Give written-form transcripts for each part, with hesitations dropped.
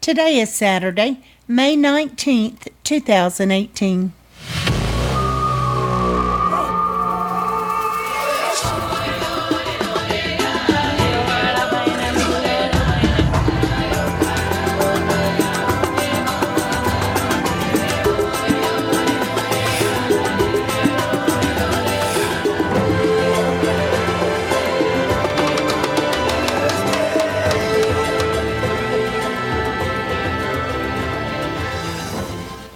Today is Saturday, May 19th, 2018.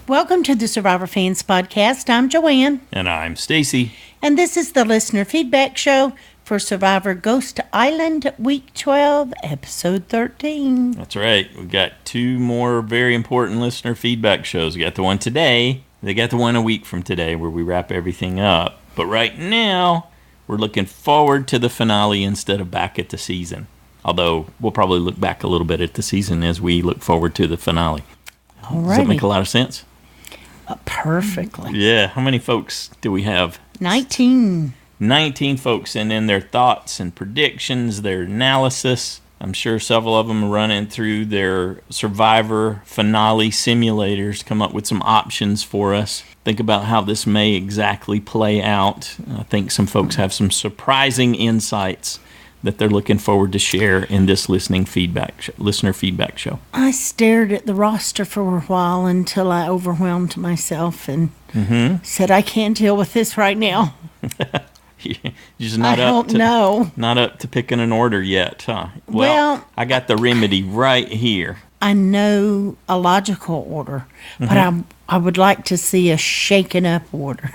Welcome to the Survivor Fans Podcast. I'm Joanne. And I'm Stacy. And this is the Listener Feedback Show for Survivor Ghost Island Week 12, Episode 13. That's right. We've got two more very important listener feedback shows. We got the one today. They got the one a week from today where we wrap everything up. But right now, we're looking forward to the finale instead of back at the season. Although, we'll probably look back a little bit at the season as we look forward to the finale. Alrighty. Does that make a lot of sense? Perfectly. Yeah. How many folks do we have? 19. 19 folks send in their thoughts and predictions, their analysis. I'm sure several of them are running through their Survivor finale simulators, come up with some options for us. Think about how this may exactly play out. I think some folks have some surprising insights that they're looking forward to share in this listener feedback show. I stared at the roster for a while until I overwhelmed myself and said, I can't deal with this right now. You're just not up to picking an order yet, huh? Well, I got the remedy right here. I know a logical order, but I would like to see a shaken up order.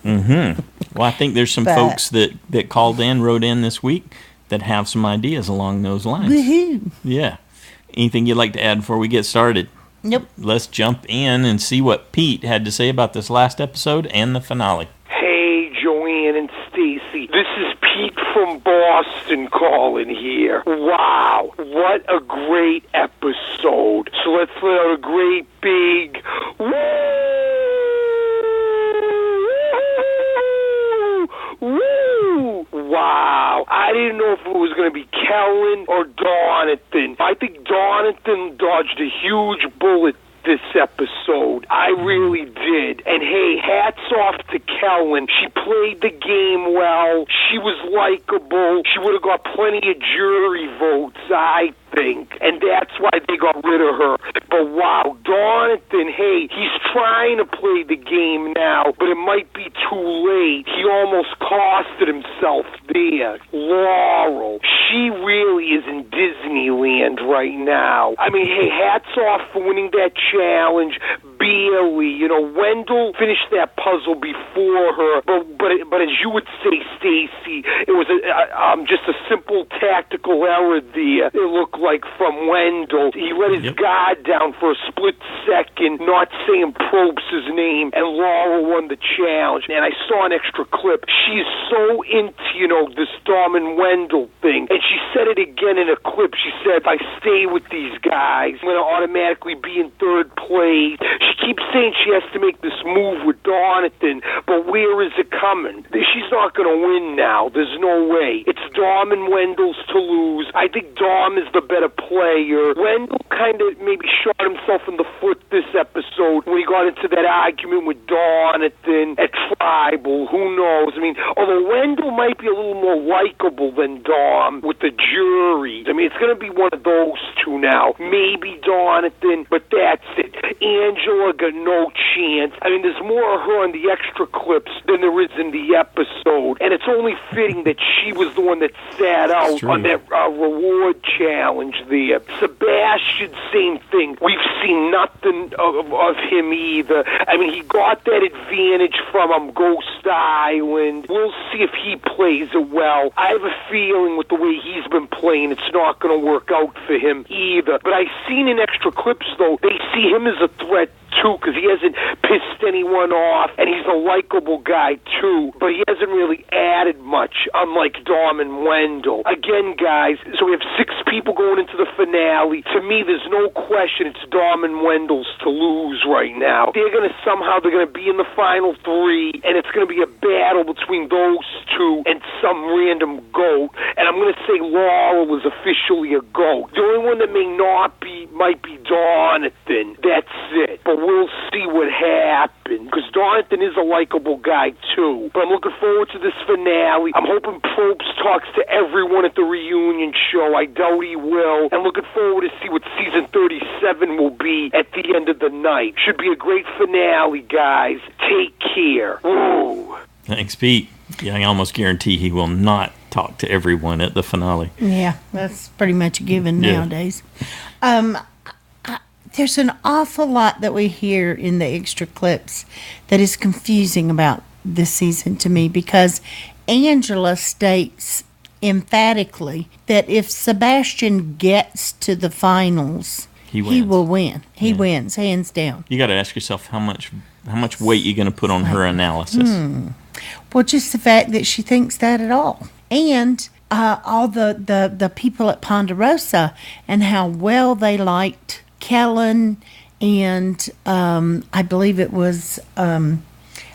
Well, I think there's some folks that wrote in this week that have some ideas along those lines. Woohoo! Yeah. Anything you'd like to add before we get started? Nope. Let's jump in and see what Pete had to say about this last episode and the finale. Hey, Joanne and Stacy. This is Pete from Boston calling here. Wow, what a great episode. So let's let out a great big woo! Woo! Wow. I didn't know if it was going to be Kellen or Donathan. I think Donathan dodged a huge bullet this episode. I really did. And hey, hats off to Kellen. She played the game well. She was likable. She would have got plenty of jury votes, I think. And that's why they got rid of her. But wow, Donathan, hey, he's trying to play the game now, but it might be too late. He almost costed himself there. Laurel, she really is in Disneyland right now. I mean, hey, hats off for winning that challenge. Barely, Wendell finished that puzzle before her, but as you would say, Stacy, it was just a simple tactical error there. It looked like from Wendell. He let his guard down for a split second, not saying Probst's name, and Laurel won the challenge. And I saw an extra clip. She's so into, this Dom and Wendell thing, and she said it again in a clip. She said, if I stay with these guys, I'm going to automatically be in third place. She keeps saying she has to make this move with Donathan, but where is it coming? She's not going to win now. There's no way. It's Dom and Wendell's to lose. I think Dom is the better player. Wendell kind of maybe shot himself in the foot this episode when he got into that argument with Donathan at Tribal. Who knows? I mean, although Wendell might be a little more likable than Dom with the jury. I mean, it's going to be one of those two now. Maybe Donathan, but that's it. Angela got no chance. I mean, there's more of her in the extra clips than there is in the episode, and it's only fitting that she was the one that sat out on that reward challenge there. Sebastian, same thing. We've seen nothing of him either. I mean, he got that advantage from Ghost Island. We'll see if he plays it well. I have a feeling with the way he's been playing, it's not going to work out for him either. But I've seen in extra clips, though, they see him as a threat too, because he hasn't pissed anyone off, and he's a likable guy, too, but he hasn't really added much, unlike Dom and Wendell. Again, guys, so we have 6 people going into the finale. To me, there's no question it's Dom and Wendell's to lose right now. They're going to be in the final 3, and it's going to be a battle between those 2 and some random goat, and I'm going to say Laurel is officially a goat. The only one that might be Donathan. That's it. But we'll see what happens, because Donathan is a likable guy, too. But I'm looking forward to this finale. I'm hoping Probst talks to everyone at the reunion show. I doubt he will. And looking forward to see what season 37 will be at the end of the night. Should be a great finale, guys. Take care. Woo. Thanks, Pete. Yeah, I almost guarantee he will not talk to everyone at the finale. Yeah, that's pretty much a given nowadays. There's an awful lot that we hear in the extra clips that is confusing about this season to me, because Angela states emphatically that if Sebastian gets to the finals, he will win. He wins, hands down. You got to ask yourself how much weight you're going to put on her analysis. Well, just the fact that she thinks that at all. And all the people at Ponderosa and how well they liked Kellen and I believe it was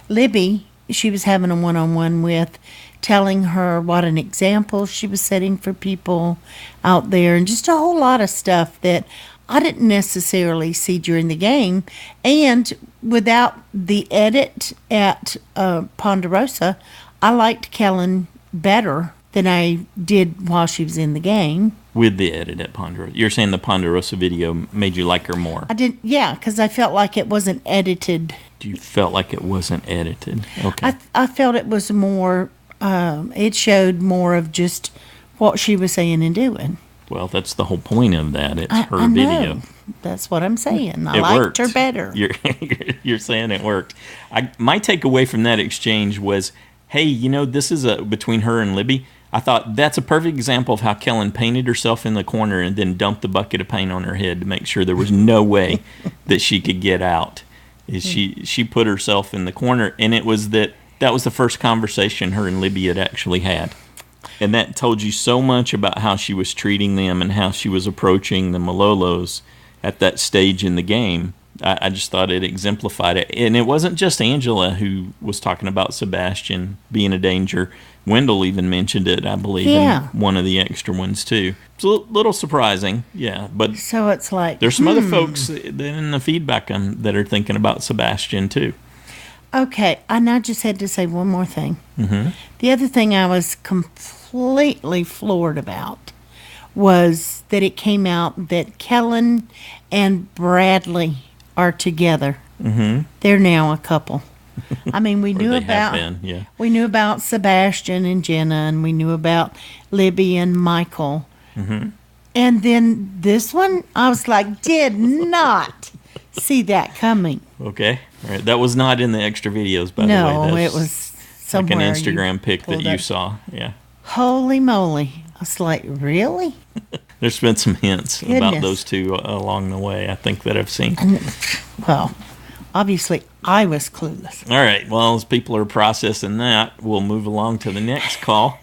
Libby she was having a one-on-one with, telling her what an example she was setting for people out there, and just a whole lot of stuff that I didn't necessarily see during the game. And without the edit at Ponderosa, I liked Kellen better than I did while she was in the game. With the edit at Ponderosa. You're saying the Ponderosa video made you like her more? I did, yeah, because I felt like it wasn't edited. You felt like it wasn't edited? Okay. I felt it was more, it showed more of just what she was saying and doing. Well, that's the whole point of that. It's her I know. video. That's what I'm saying. I It liked worked. her better. You're saying it worked. My takeaway from that exchange was, hey, this is between her and Libby. I thought that's a perfect example of how Kellen painted herself in the corner and then dumped the bucket of paint on her head to make sure there was no way that she could get out. She put herself in the corner, and it was that was the first conversation her and Libby had actually had. And that told you so much about how she was treating them and how she was approaching the Malolos at that stage in the game. I just thought it exemplified it. And it wasn't just Angela who was talking about Sebastian being a danger. Wendell even mentioned it, I believe, in one of the extra ones, too. It's a little surprising, yeah. But so it's like... There's some other folks in the feedback that are thinking about Sebastian, too. Okay, and I just had to say one more thing. Mm-hmm. The other thing I was completely floored about was that it came out that Kellen and Bradley are together. Mm-hmm. They're now a couple. I mean, we knew we knew about Sebastian and Jenna, and we knew about Libby and Michael. Mm-hmm. And then this one, I was like, did not see that coming. Okay. All right. That was not in the extra videos, by the way. No, it was somewhere. Like an Instagram pic that you saw. Yeah. Holy moly. I was like, really? There's been some hints about those two along the way, I think, that I've seen. Well, obviously, I was clueless. All right. Well, as people are processing that, we'll move along to the next call.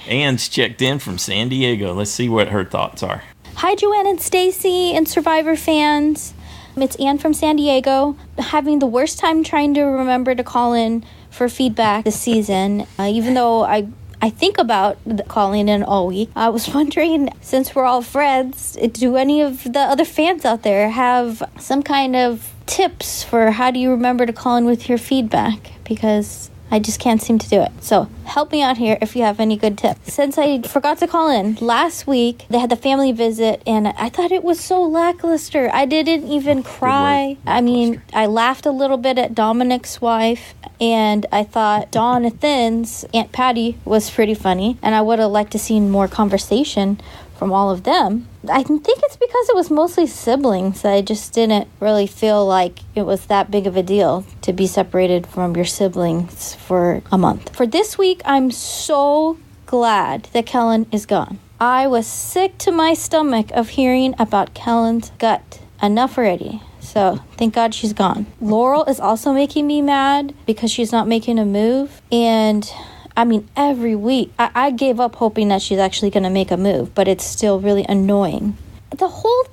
Anne's checked in from San Diego. Let's see what her thoughts are. Hi, Joanne and Stacy and Survivor fans. It's Anne from San Diego. Having the worst time trying to remember to call in for feedback this season, even though I think about calling in all week. I was wondering, since we're all friends, do any of the other fans out there have some kind of tips for how do you remember to call in with your feedback? Because I just can't seem to do it. So help me out here if you have any good tips. Since I forgot to call in, last week they had the family visit, and I thought it was so lackluster. I didn't even cry. I mean, I laughed a little bit at Dominic's wife, and I thought Jonathan's Aunt Patty was pretty funny, and I would have liked to see more conversation from all of them. I think it's because it was mostly siblings. I just didn't really feel like it was that big of a deal to be separated from your siblings for a month. For this week, I'm so glad that Kellen is gone. I was sick to my stomach of hearing about Kellen's gut. Enough already. So thank God she's gone. Laurel is also making me mad because she's not making a move. And I mean, every week I gave up hoping that she's actually going to make a move, but it's still really annoying. The whole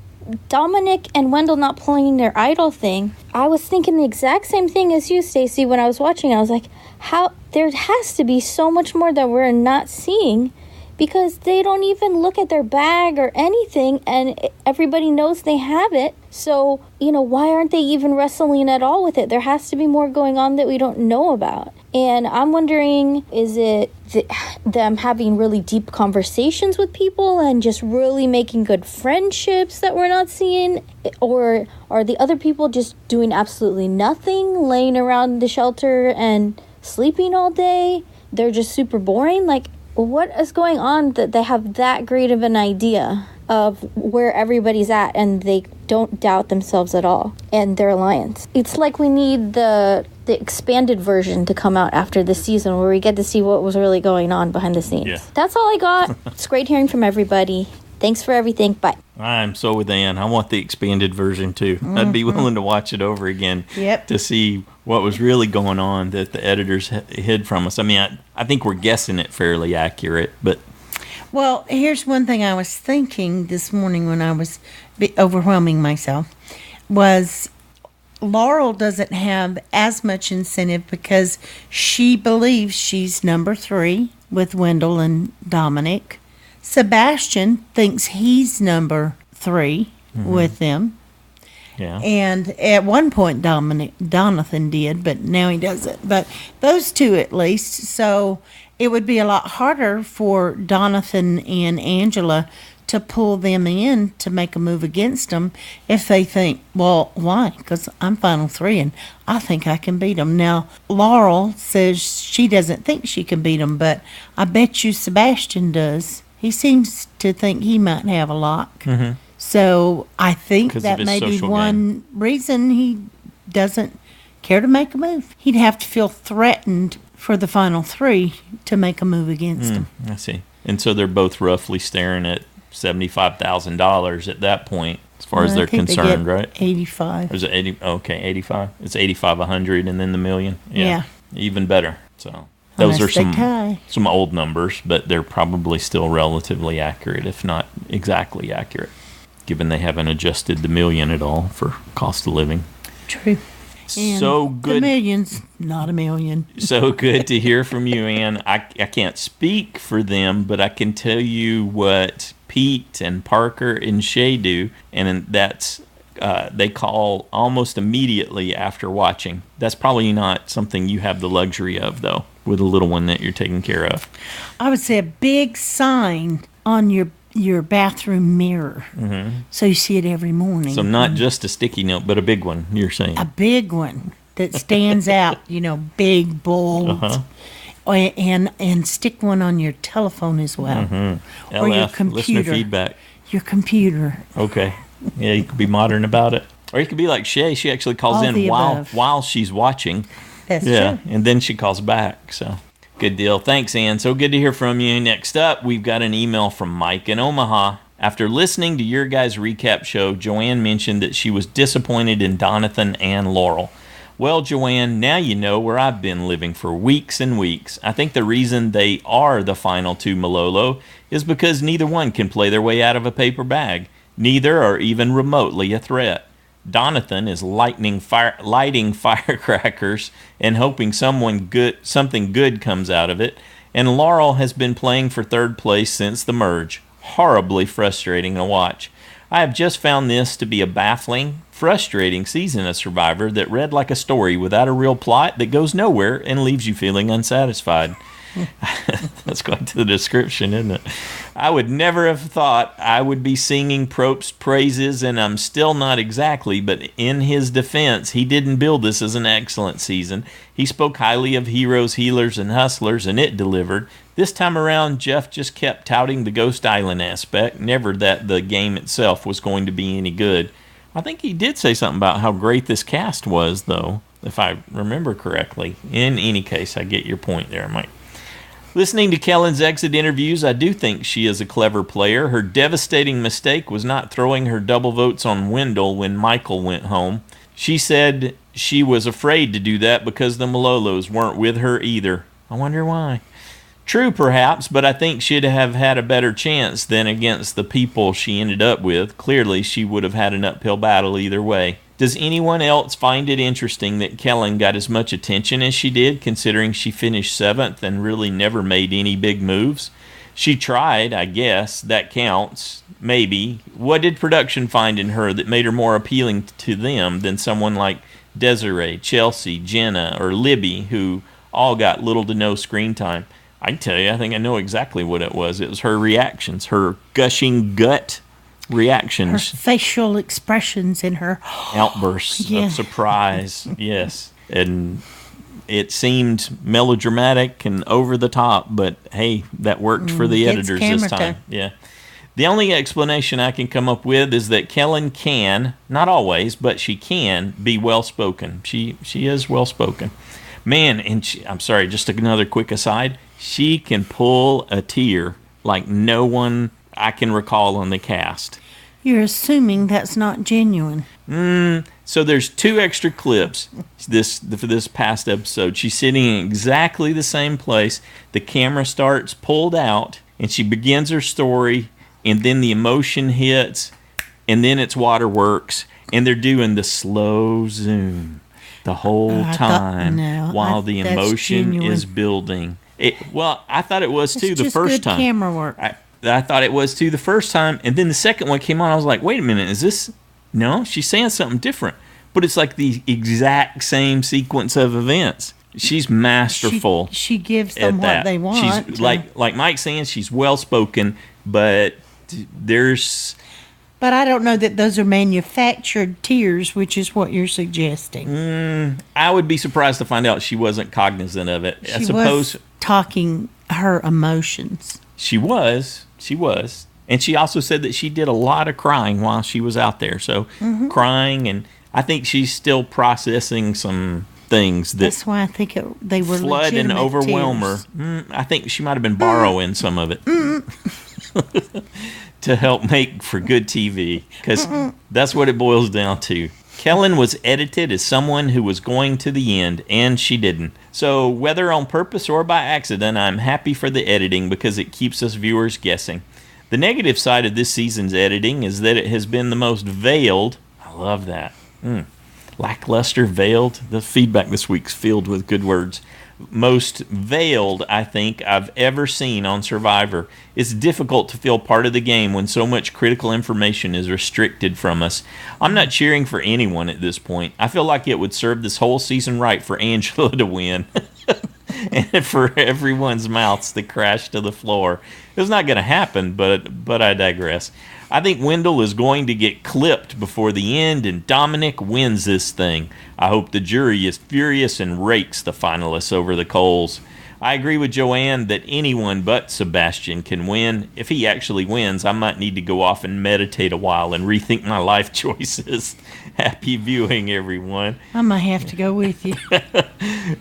Dominic and Wendell not pulling their idol thing, I was thinking the exact same thing as you, Stacy, when I was watching. I was like, how there has to be so much more that we're not seeing, because they don't even look at their bag or anything, and everybody knows they have it. So, why aren't they even wrestling at all with it? There has to be more going on that we don't know about. And I'm wondering, is it them having really deep conversations with people and just really making good friendships that we're not seeing? Or are the other people just doing absolutely nothing, laying around the shelter and sleeping all day? They're just super boring? Like, what is going on that they have that great of an idea of where everybody's at and they don't doubt themselves at all and their alliance? It's like we need the expanded version to come out after this season where we get to see what was really going on behind the scenes. Yeah. That's all I got. It's great hearing from everybody. Thanks for everything. Bye. I'm so with Ann. I want the expanded version too. I'd be willing to watch it over again to see what was really going on that the editors hid from us. I mean, I think we're guessing it fairly accurate, but... Well, here's one thing I was thinking this morning when I was overwhelming myself, was Laurel doesn't have as much incentive because she believes she's number 3 with Wendell and Dominic. Sebastian thinks he's number 3 with them. Yeah. And at one point Donathan did, but now he doesn't. But those two at least. So it would be a lot harder for Donathan and Angela to pull them in to make a move against them if they think, well, why? Because I'm final 3 and I think I can beat them. Now, Laurel says she doesn't think she can beat them, but I bet you Sebastian does. He seems to think he might have a lock. Mm-hmm. So I think that may be one reason he doesn't care to make a move. He'd have to feel threatened for the final 3 to make a move against him. I see. And so they're both roughly staring at $75,000 at that point, as far as they're concerned, right? 85. Or is it 80? Okay, 85. It's 85, 100, and then the million. Yeah. Even better. So those are some old numbers, but they're probably still relatively accurate, if not exactly accurate, given they haven't adjusted the million at all for cost of living. True. And so good. The million's not a million. So good to hear from you, Ann. I can't speak for them, but I can tell you what Pete and Parker and Shea do, and that's they call almost immediately after watching. That's probably not something you have the luxury of, though, with a little one that you're taking care of. I would say a big sign on your bathroom mirror, so you see it every morning. So not just a sticky note, but a big one, you're saying. A big one that stands out, big, bold. And stick one on your telephone as well. Or your computer. Listener feedback. Your computer. Okay. Yeah, you could be modern about it. Or you could be like Shea. She actually calls in while she's watching. That's true. And then she calls back. So good deal. Thanks, Ann. So good to hear from you. Next up, we've got an email from Mike in Omaha. After listening to your guys' recap show, Joanne mentioned that she was disappointed in Donathan and Laurel. Well, Joanne, now you know where I've been living for weeks and weeks. I think the reason they are the final 2 Malolo is because neither one can play their way out of a paper bag. Neither are even remotely a threat. Donathan is lighting firecrackers and hoping something good comes out of it, and Laurel has been playing for 3rd place since the merge. Horribly frustrating to watch. I have just found this to be a baffling, frustrating season of Survivor that read like a story without a real plot that goes nowhere and leaves you feeling unsatisfied. That's quite the description, isn't it? I would never have thought I would be singing Probst's praises, and I'm still not exactly, but in his defense, he didn't build this as an excellent season. He spoke highly of heroes, healers, and hustlers, and it delivered. This time around, Jeff just kept touting the Ghost Island aspect, never that the game itself was going to be any good. I think he did say something about how great this cast was, though, if I remember correctly. In any case, I get your point there, Mike. Listening to Kellen's exit interviews, I do think she is a clever player. Her devastating mistake was not throwing her double votes on Wendell when Michael went home. She said she was afraid to do that because the Malolos weren't with her either. I wonder why. True, perhaps, but I think she'd have had a better chance than against the people she ended up with. Clearly, she would have had an uphill battle either way. Does anyone else find it interesting that Kellen got as much attention as she did, considering she finished 7th and really never made any big moves? She tried, I guess. That counts. Maybe. What did production find in her that made her more appealing to them than someone like Desiree, Chelsea, Jenna, or Libby, who all got little to no screen time? I can tell you, I think I know exactly what it was. It was her reactions, her gushing gut reactions. Her facial expressions in her outbursts of surprise. Yes. And it seemed melodramatic and over the top, but hey, that worked for the editors this time. Yeah. The only explanation I can come up with is that Kellen can, not always, but she can be well-spoken. She is well-spoken. Man, and I'm sorry, just another quick aside, she can pull a tear like no one I can recall on the cast. You're assuming that's not genuine. So there's 2 extra clips for this past episode. She's sitting in exactly the same place. The camera starts pulled out, and she begins her story, and then the emotion hits, and then it's waterworks, and they're doing the slow zoom the whole time while the emotion is building. I thought it was too the first time. Camera work. I thought it was too the first time, and then the second one came on. I was like, wait a minute, is this? No, she's saying something different, but it's like the exact same sequence of events. She's masterful. She gives them what they want. She's like Mike's saying, she's well spoken, but there's. But I don't know that those are manufactured tears, which is what you're suggesting. I would be surprised to find out she wasn't cognizant of it. I suppose was talking her emotions. She was. And she also said that she did a lot of crying while she was out there. So crying, and I think she's still processing some things. That's why I think they were flood and overwhelm tears. her. I think she might have been borrowing some of it. To help make for good TV, because that's what it boils down to. Kellen was edited as someone who was going to the end, and she didn't. So whether on purpose or by accident, I'm happy for the editing because it keeps us viewers guessing. The negative side of this season's editing is that it has been the most veiled. I love that. Lackluster, veiled. The feedback this week's filled with good words. Most veiled, I think, I've ever seen on Survivor. It's difficult to feel part of the game when so much critical information is restricted from us. I'm not cheering for anyone at this point. I feel like it would serve this whole season right for Angela to win. And for everyone's mouths to crash to the floor. It's not going to happen, but I digress. I think Wendell is going to get clipped before the end, and Dominic wins this thing. I hope the jury is furious and rakes the finalists over the coals. I agree with Joanne that anyone but Sebastian can win. If he actually wins, I might need to go off and meditate a while and rethink my life choices. Happy viewing, everyone. I might have to go with you.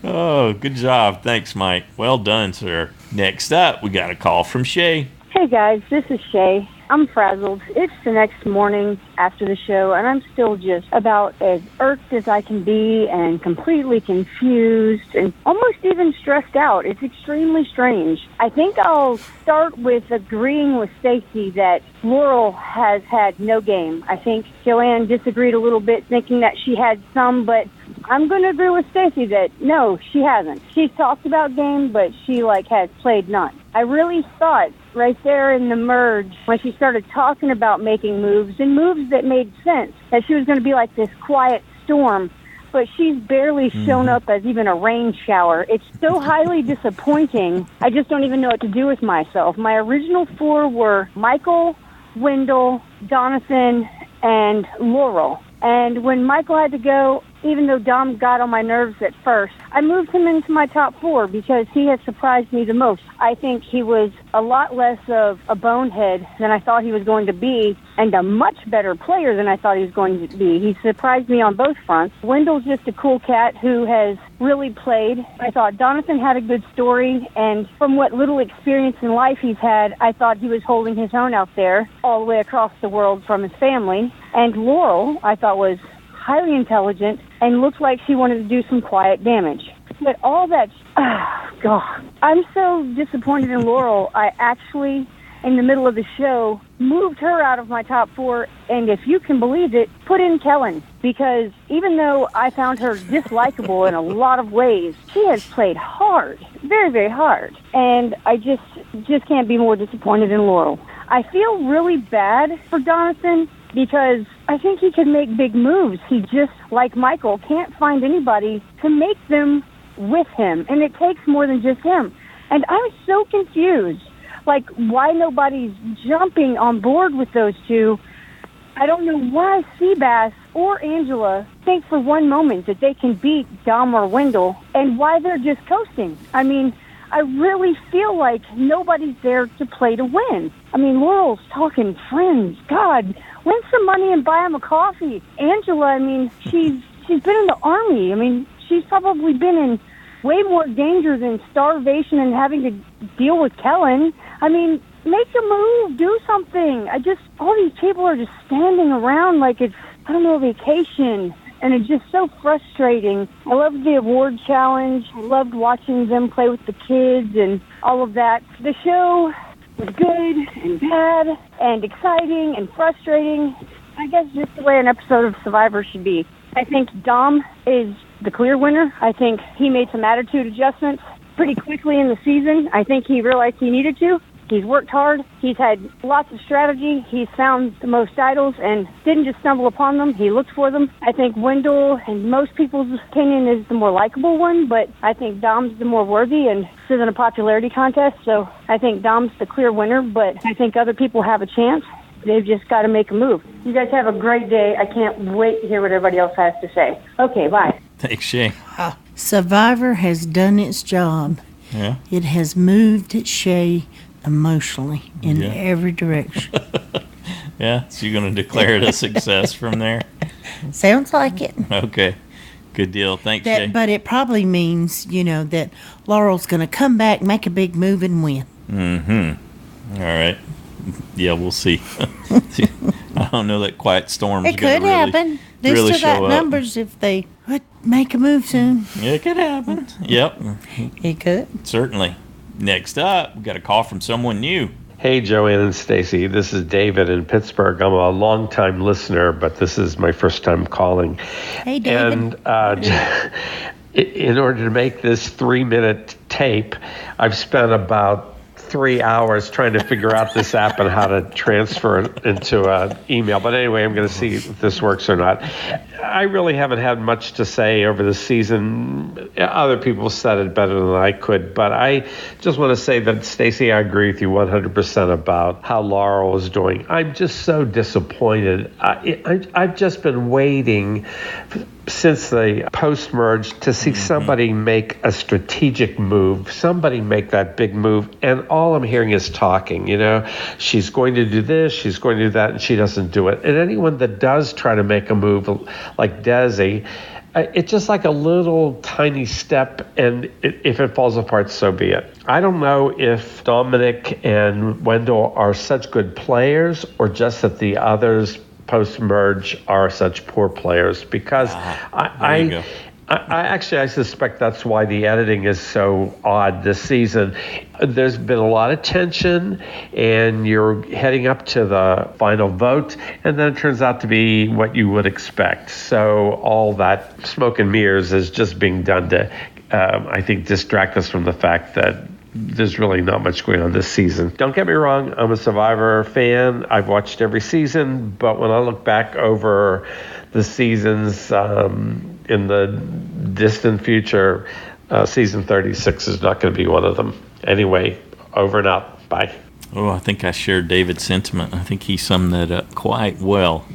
Oh, good job. Thanks, Mike. Well done, sir. Next up, we got a call from Shea. Hey, guys. This is Shea. I'm frazzled. It's the next morning after the show, and I'm still just about as irked as I can be and completely confused and almost even stressed out. It's extremely strange. I think I'll start with agreeing with Stacey that Laurel has had no game. I think Joanne disagreed a little bit, thinking that she had some, but I'm going to agree with Stacey that no, she hasn't. She's talked about game, but she has played none. I really thought right there in the merge when she started talking about making moves and moves that made sense, that she was going to be like this quiet storm, but she's barely shown up as even a rain shower. It's so highly disappointing. I just don't even know what to do with myself. My original 4 were Michael, Wendell, Jonathan, and Laurel. And when Michael had to go, even though Dom got on my nerves at first, I moved him into my top 4 because he has surprised me the most. I think he was a lot less of a bonehead than I thought he was going to be, and a much better player than I thought he was going to be. He surprised me on both fronts. Wendell's just a cool cat who has really played. I thought Donathan had a good story, and from what little experience in life he's had, I thought he was holding his own out there all the way across the world from his family. And Laurel, I thought, was highly intelligent and looked like she wanted to do some quiet damage. But all that, God, I'm so disappointed in Laurel. I actually, in the middle of the show, moved her out of my top 4, and if you can believe it, put in Kellen, because even though I found her dislikable in a lot of ways, she has played hard, very, very hard, and I just can't be more disappointed in Laurel. I feel really bad for Donathan because I think he can make big moves. He just, like Michael, can't find anybody to make them with him, and it takes more than just him. And I'm so confused, like, why nobody's jumping on board with those two. I don't know why Seabass or Angela think for one moment that they can beat Dom or Wendell, and why they're just coasting. I mean, I really feel like nobody's there to play to win. I mean, Laurel's talking friends. God, win some money and buy him a coffee. Angela, I mean, she's been in the Army. I mean, she's probably been in way more danger than starvation and having to deal with Kellen. I mean, make a move, do something. All these people are just standing around like it's, I don't know, a vacation. And it's just so frustrating. I loved the award challenge. I loved watching them play with the kids and all of that. The show was good and bad and exciting and frustrating. I guess just the way an episode of Survivor should be. I think Dom is the clear winner. I think he made some attitude adjustments pretty quickly in the season. I think he realized he needed to. He's worked hard. He's had lots of strategy. He's found the most idols and didn't just stumble upon them. He looked for them. I think Wendell, in most people's opinion, is the more likable one, but I think Dom's the more worthy, and this isn't a popularity contest, so I think Dom's the clear winner, but I think other people have a chance. They've just got to make a move. You guys have a great day. I can't wait to hear what everybody else has to say. Okay, bye. Thanks, Shay. Survivor has done its job. Yeah. It has moved Shay emotionally in every direction. Yeah, so you're going to declare it a success from there? Sounds like it. Okay, good deal. Thanks, Shay. But it probably means, that Laurel's going to come back, make a big move, and win. Mm-hmm. All right. Yeah, we'll see. I don't know that quiet storm's It could happen. They really still got show up. numbers if they would make a move soon. It could happen. Yep. It could. Certainly. Next up, we got a call from someone new. Hey, Joanne and Stacy. This is David in Pittsburgh. I'm a long-time listener, but this is my first time calling. Hey, David. And in order to make this 3-minute tape, I've spent about 3 hours trying to figure out this app and how to transfer it into an email. But anyway, I'm going to see if this works or not. I really haven't had much to say over the season. Other people said it better than I could. But I just want to say that, Stacy, I agree with you 100% about how Laurel is doing. I'm just so disappointed. I've just been waiting since the post-merge to see somebody make a strategic move, somebody make that big move, and all I'm hearing is talking. She's going to do this, she's going to do that, and she doesn't do it. And anyone that does try to make a move like Desi, it's just like a little tiny step, and if it falls apart, so be it. I don't know if Dominic and Wendell are such good players or just that the others post-merge are such poor players, because I suspect that's why the editing is so odd this season. There's been a lot of tension, and you're heading up to the final vote, and then it turns out to be what you would expect. So all that smoke and mirrors is just being done to, I think, distract us from the fact that there's really not much going on this season. Don't get me wrong, I'm a Survivor fan. I've watched every season, but when I look back over the seasons in the distant future, season 36 is not going to be one of them. Anyway, over and out. Bye. Oh, I think I share David's sentiment. I think he summed that up quite well.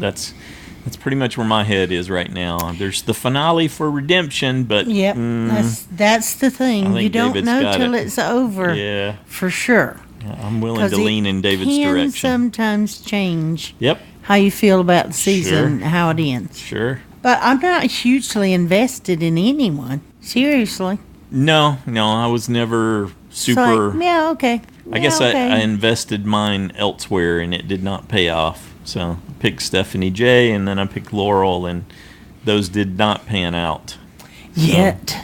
That's pretty much where my head is right now. There's the finale for redemption, but Yep, that's the I thing. think You don't David's know got till it. it's over. Yeah. For sure. I'm willing 'Cause to lean in David's can direction. sometimes change Yep. how you feel about the season, Sure. how it ends. Sure. But I'm not hugely invested in anyone. Seriously. No, I was never It's super. like, yeah, okay. I Yeah, guess okay. I invested mine elsewhere, and it did not pay off. So I picked Stephanie J, and then I picked Laurel, and those did not pan out. Yet.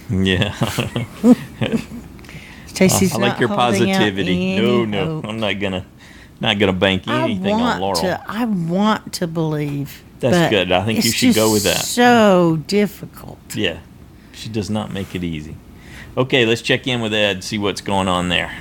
Yeah. Stacey's I like not your holding out positivity. any No, hope. I'm not gonna bank anything on Laurel. I want to believe. That's but good. I think you it's should go just with that. So difficult. Yeah, she does not make it easy. Okay, let's check in with Ed, see what's going on there.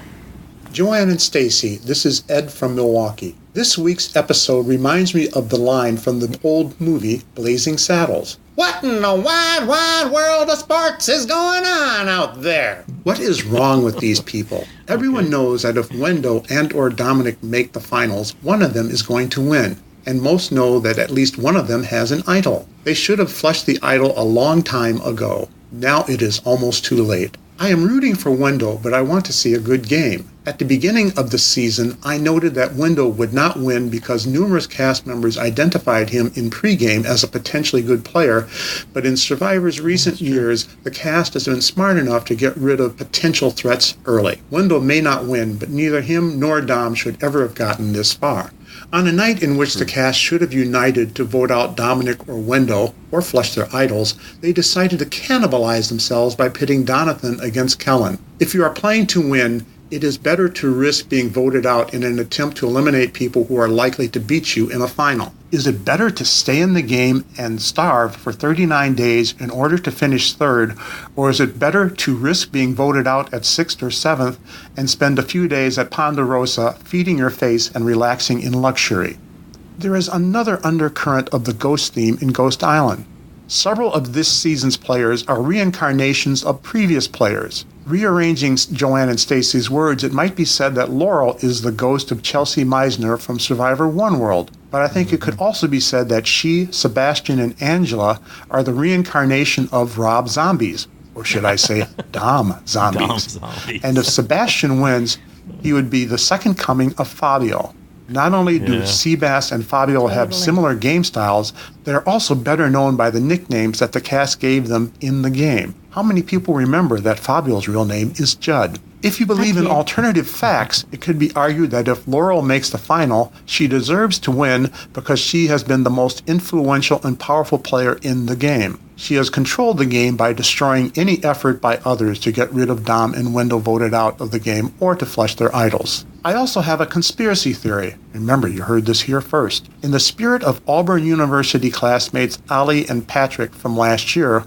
Joanne and Stacy, this is Ed from Milwaukee. This week's episode reminds me of the line from the old movie Blazing Saddles. What in the wide, wide world of sports is going on out there? What is wrong with these people? Everyone knows that if Wendell and or Dominic make the finals, one of them is going to win. And most know that at least one of them has an idol. They should have flushed the idol a long time ago. Now it is almost too late. I am rooting for Wendell, but I want to see a good game. At the beginning of the season, I noted that Wendell would not win because numerous cast members identified him in pregame as a potentially good player, but in Survivor's recent years, the cast has been smart enough to get rid of potential threats early. Wendell may not win, but neither him nor Dom should ever have gotten this far. On a night in which the cast should have united to vote out Dominic or Wendell, or flush their idols, they decided to cannibalize themselves by pitting Donathan against Kellen. If you are playing to win, it is better to risk being voted out in an attempt to eliminate people who are likely to beat you in a final. Is it better to stay in the game and starve for 39 days in order to finish third, or is it better to risk being voted out at 6th or 7th and spend a few days at Ponderosa feeding your face and relaxing in luxury? There is another undercurrent of the ghost theme in Ghost Island. Several of this season's players are reincarnations of previous players. Rearranging Joanne and Stacy's words, it might be said that Laurel is the ghost of Chelsea Meisner from Survivor One World. But I think it could also be said that she, Sebastian, and Angela are the reincarnation of Rob Zombies. Or should I say Dom Zombies. Dom Zombies. And if Sebastian wins, he would be the second coming of Fabio. Not only do Seabass and Fabio have similar game styles, they are also better known by the nicknames that the cast gave them in the game. How many people remember that Fabio's real name is Judd? If you believe in alternative facts, it could be argued that if Laurel makes the final, she deserves to win because she has been the most influential and powerful player in the game. She has controlled the game by destroying any effort by others to get rid of Dom and Wendell voted out of the game or to flush their idols. I also have a conspiracy theory. Remember, you heard this here first. In the spirit of Auburn University classmates Ali and Patrick from last year,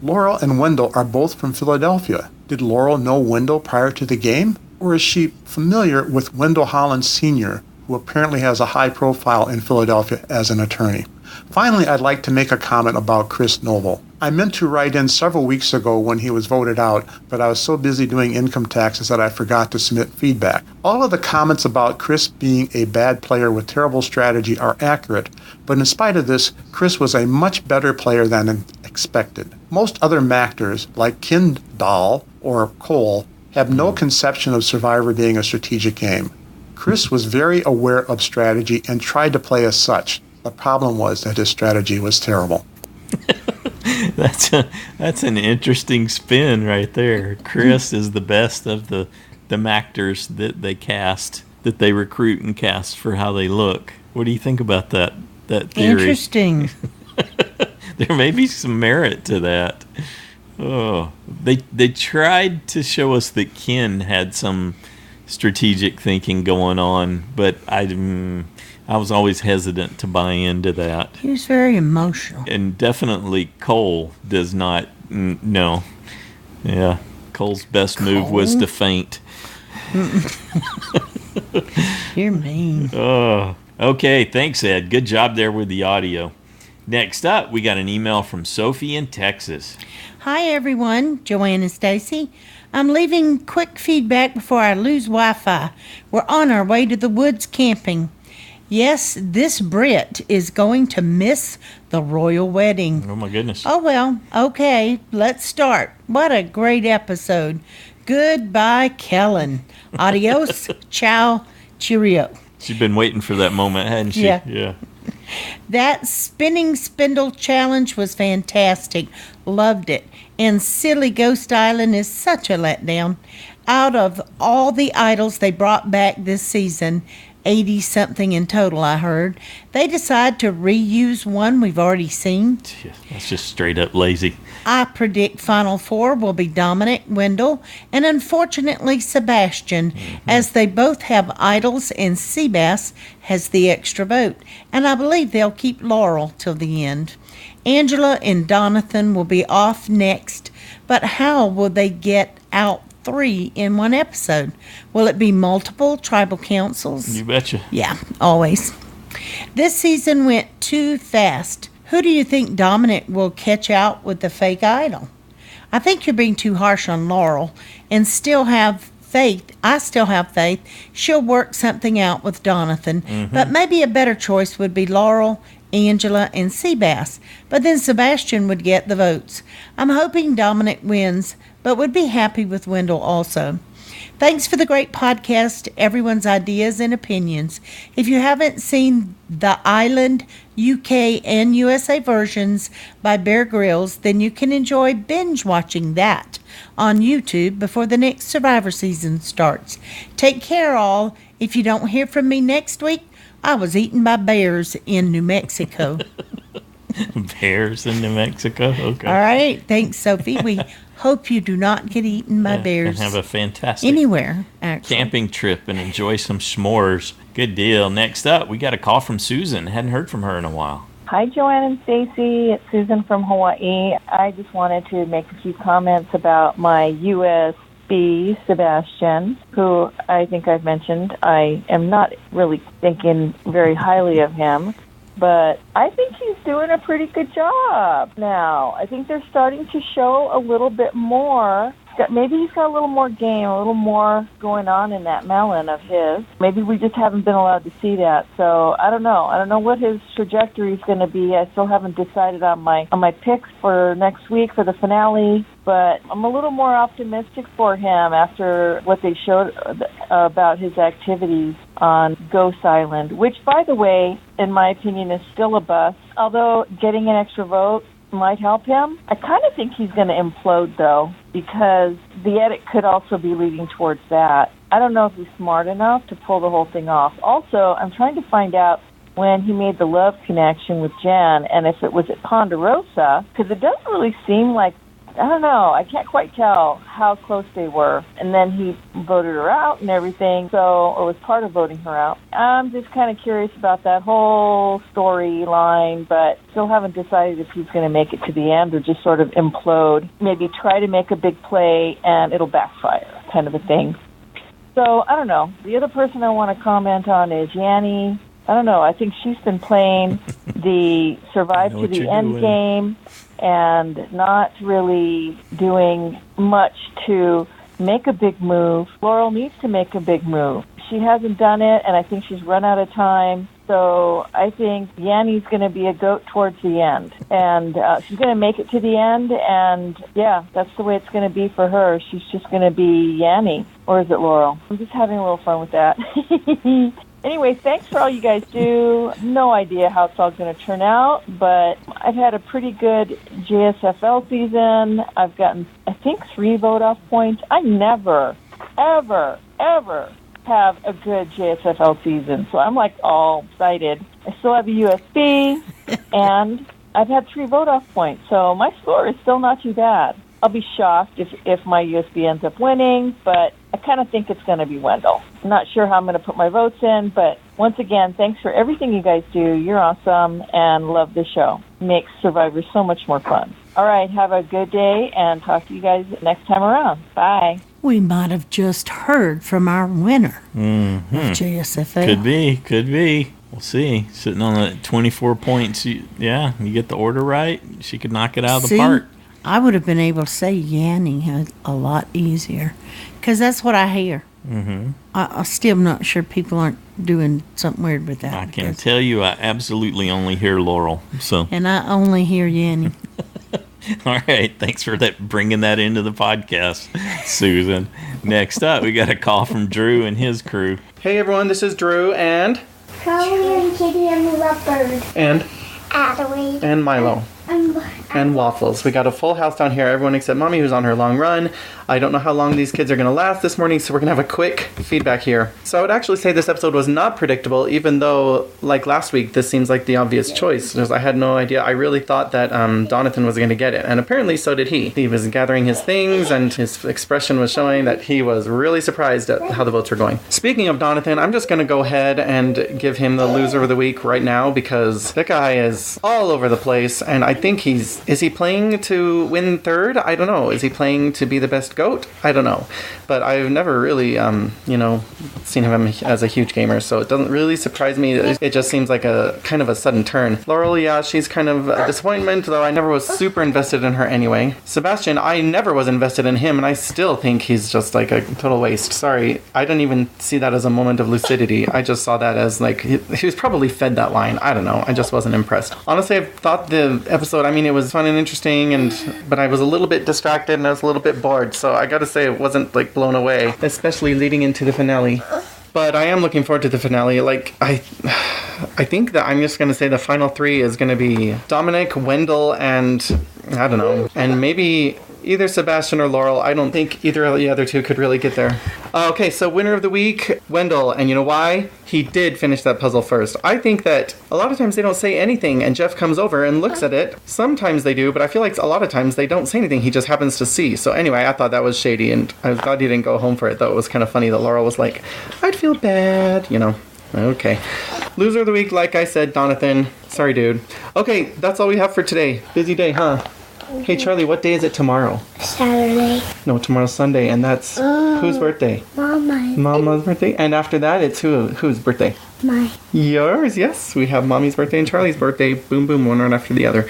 Laurel and Wendell are both from Philadelphia. Did Laurel know Wendell prior to the game? Or is she familiar with Wendell Holland Sr., who apparently has a high profile in Philadelphia as an attorney? Finally, I'd like to make a comment about Chris Noble. I meant to write in several weeks ago when he was voted out, but I was so busy doing income taxes that I forgot to submit feedback. All of the comments about Chris being a bad player with terrible strategy are accurate, but in spite of this, Chris was a much better player than expected. Most other Mactors, like Kindall or Cole, have no conception of Survivor being a strategic game. Chris was very aware of strategy and tried to play as such. The problem was that his strategy was terrible. That's an interesting spin right there. Chris is the best of the actors that they cast, that they recruit and cast for how they look. What do you think about that theory? Interesting. There may be some merit to that. Oh, they tried to show us that Ken had some strategic thinking going on, but I was always hesitant to buy into that. He was very emotional. And definitely Cole does not. No. Yeah. Cole's best move was to faint. You're mean. Oh. Okay. Thanks, Ed. Good job there with the audio. Next up, we got an email from Sophie in Texas. Hi, everyone. Joanne and Stacy. I'm leaving quick feedback before I lose Wi-Fi. We're on our way to the woods camping. Yes, this Brit is going to miss the royal wedding. Oh, my goodness. Oh, well, okay, let's start. What a great episode. Goodbye, Kellen. Adios, ciao, cheerio. She's been waiting for that moment, hadn't she? Yeah. That spinning spindle challenge was fantastic. Loved it. And Silly Ghost Island is such a letdown. Out of all the idols they brought back this season, 80-something in total, I heard, they decide to reuse one we've already seen. That's just straight up lazy. I predict Final Four will be Dominic, Wendell, and unfortunately Sebastian, as they both have idols and Seabass has the extra vote. And I believe they'll keep Laurel till the end. Angela and Donathan will be off next, but how will they get out 3 in one episode? Will it be multiple tribal councils? You betcha. Yeah, always. This season went too fast. Who do you think Dominic will catch out with the fake idol? I think you're being too harsh on Laurel and still have faith. I still have faith she'll work something out with Donathan, but maybe a better choice would be Laurel, Angela, and Seabass, but then Sebastian would get the votes. I'm hoping Dominic wins, but would be happy with Wendell also. Thanks for the great podcast, everyone's ideas and opinions. If you haven't seen the Island, UK, and USA versions by Bear Grylls, then you can enjoy binge watching that on YouTube before the next Survivor season starts. Take care, all. If you don't hear from me next week, I was eaten by bears in New Mexico. Bears in New Mexico? Okay. All right. Thanks, Sophie. We hope you do not get eaten by bears. And have a fantastic anywhere, actually. Camping trip and enjoy some s'mores. Good deal. Next up, we got a call from Susan. Hadn't heard from her in a while. Hi, Joanne and Stacy. It's Susan from Hawaii. I just wanted to make a few comments about my USB Sebastian, who I think I've mentioned. I am not really thinking very highly of him, but I think he's doing a pretty good job now. I think they're starting to show a little bit more. Maybe he's got a little more game, a little more going on in that melon of his. Maybe we just haven't been allowed to see that. So I don't know. I don't know what his trajectory is going to be. I still haven't decided on my picks for next week for the finale. But I'm a little more optimistic for him after what they showed about his activities on Ghost Island, which, by the way, in my opinion, is still a bust. Although getting an extra vote might help him. I kind of think he's going to implode, though, because the edit could also be leading towards that. I don't know if he's smart enough to pull the whole thing off. Also, I'm trying to find out when he made the love connection with Jen and if it was at Ponderosa, because it doesn't really seem like, I don't know, I can't quite tell how close they were. And then he voted her out and everything, or was part of voting her out. I'm just kind of curious about that whole storyline, but still haven't decided if he's going to make it to the end or just sort of implode. Maybe try to make a big play and it'll backfire, kind of a thing. So, I don't know. The other person I want to comment on is Yanni. I don't know. I think she's been playing the survive to the end game and not really doing much to make a big move. Laurel needs to make a big move. She hasn't done it, and I think she's run out of time. So I think Yanni's going to be a goat towards the end. And she's going to make it to the end, and, yeah, that's the way it's going to be for her. She's just going to be Yanni. Or is it Laurel? I'm just having a little fun with that. Anyway, thanks for all you guys do. No idea how it's all going to turn out, but I've had a pretty good JSFL season. I've gotten, I think, 3 vote-off points. I never, ever, ever have a good JSFL season, so I'm, like, all excited. I still have a USB, and I've had 3 vote-off points, so my score is still not too bad. I'll be shocked if my USB ends up winning, but I kind of think it's going to be Wendell. I'm not sure how I'm going to put my votes in, but once again, thanks for everything you guys do. You're awesome and love the show. Makes Survivor so much more fun. All right, have a good day and talk to you guys next time around. Bye. We might have just heard from our winner of JSFL. Could be. We'll see. Sitting on the 24 points. You get the order right. She could knock it out of the park. I would have been able to say Yanni a lot easier because that's what I hear. I'm still not sure people aren't doing something weird with that. I can tell you, I absolutely only hear Laurel. So, and I only hear Yanni. all right, thanks for bringing that into the podcast, Susan. Next up, we got a call from Drew and his crew. Hey everyone, this is Drew and Charlie and Kitty and Leopard and Adelaide and Milo. And Waffles. We got a full house down here. Everyone except Mommy, who's on her long run. I don't know how long these kids are going to last this morning, so we're going to have a quick feedback here. So I would actually say this episode was not predictable, even though, like last week, this seems like the obvious choice. Because I had no idea. I really thought that Donathan was going to get it, and apparently so did he. He was gathering his things, and his expression was showing that he was really surprised at how the votes were going. Speaking of Donathan, I'm just going to go ahead and give him the loser of the week right now, because that guy is all over the place, and I think is he playing to win third? I don't know. Is he playing to be the best GOAT? I don't know. But I've never really, seen him as a huge gamer, so it doesn't really surprise me. It just seems like a kind of a sudden turn. Laurel, yeah, she's kind of a disappointment, though I never was super invested in her anyway. Sebastian, I never was invested in him, and I still think he's just like a total waste. Sorry, I didn't even see that as a moment of lucidity. I just saw that as like, he was probably fed that line. I don't know. I just wasn't impressed. Honestly, I thought the episode, it was fun and interesting, but I was a little bit distracted and I was a little bit bored, so I gotta say it wasn't like blown away, especially leading into the finale. But I am looking forward to the finale. Like, I think that I'm just gonna say the final three is gonna be Dominic, Wendell, and I don't know, and maybe either Sebastian or Laurel. I don't think either of the other two could really get there. Okay, so winner of the week, Wendell. And you know why? He did finish that puzzle first. I think that a lot of times they don't say anything and Jeff comes over and looks at it. Sometimes they do, but I feel like a lot of times they don't say anything. He just happens to see. So anyway, I thought that was shady, and I thought he didn't go home for it, though. It was kind of funny that Laurel was like, I'd feel bad, Okay. Loser of the week, like I said, Donathan. Sorry, dude. Okay, that's all we have for today. Busy day, huh? Hey, Charlie, what day is it tomorrow? Saturday. No, tomorrow's Sunday, and that's whose birthday? Mama's birthday. And after that, it's whose birthday? Mine. Yours, yes. We have Mommy's birthday and Charlie's birthday. Boom, boom, one right after the other.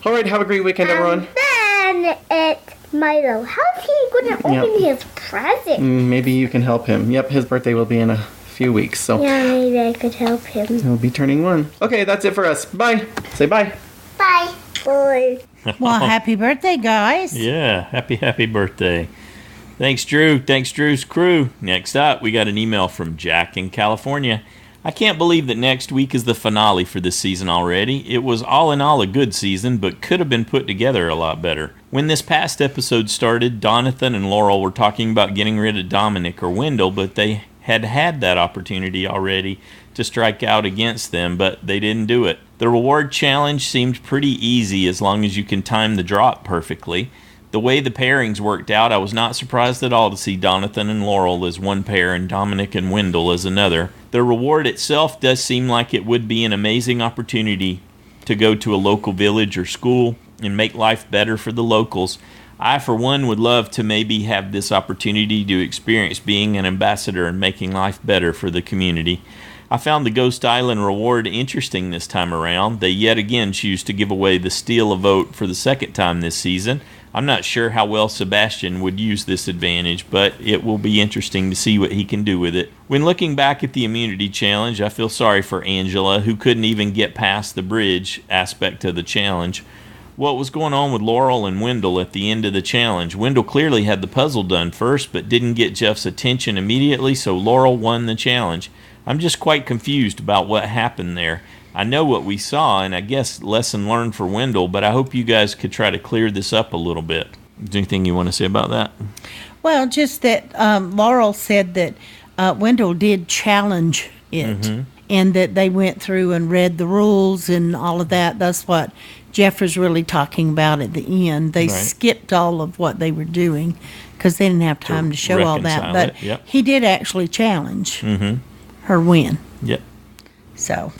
All right, have a great weekend, everyone. Then it's Milo. How's he going to open his present? Maybe you can help him. Yep, his birthday will be in a few weeks, so. Yeah, maybe I could help him. He'll be turning 1. Okay, that's it for us. Bye. Say bye. Bye. Bye. Well, happy birthday, guys. Yeah, happy birthday. Thanks, Drew. Thanks, Drew's crew. Next up, we got an email from Jack in California. I can't believe that next week is the finale for this season already. It was all in all a good season, but could have been put together a lot better. When this past episode started, Donathan and Laurel were talking about getting rid of Dominic or Wendell, but they had that opportunity already to strike out against them, but they didn't do it. The reward challenge seemed pretty easy as long as you can time the drop perfectly. The way the pairings worked out, I was not surprised at all to see Donathan and Laurel as one pair and Dominic and Wendell as another. The reward itself does seem like it would be an amazing opportunity to go to a local village or school and make life better for the locals. I, for one, would love to maybe have this opportunity to experience being an ambassador and making life better for the community. I found the Ghost Island reward interesting this time around. They yet again choose to give away the steal a vote for the second time this season. I'm not sure how well Sebastian would use this advantage, but it will be interesting to see what he can do with it. When looking back at the immunity challenge, I feel sorry for Angela, who couldn't even get past the bridge aspect of the challenge. What was going on with Laurel and Wendell at the end of the challenge? Wendell clearly had the puzzle done first, but didn't get Jeff's attention immediately, so Laurel won the challenge. I'm just quite confused about what happened there. I know what we saw, and I guess lesson learned for Wendell, but I hope you guys could try to clear this up a little bit. Is there anything you want to say about that? Well, just that Laurel said that Wendell did challenge it, and that they went through and read the rules and all of that. That's what Jeff was really talking about at the end. They skipped all of what they were doing because they didn't have time to show all that. But he did actually challenge her win. Yep. So,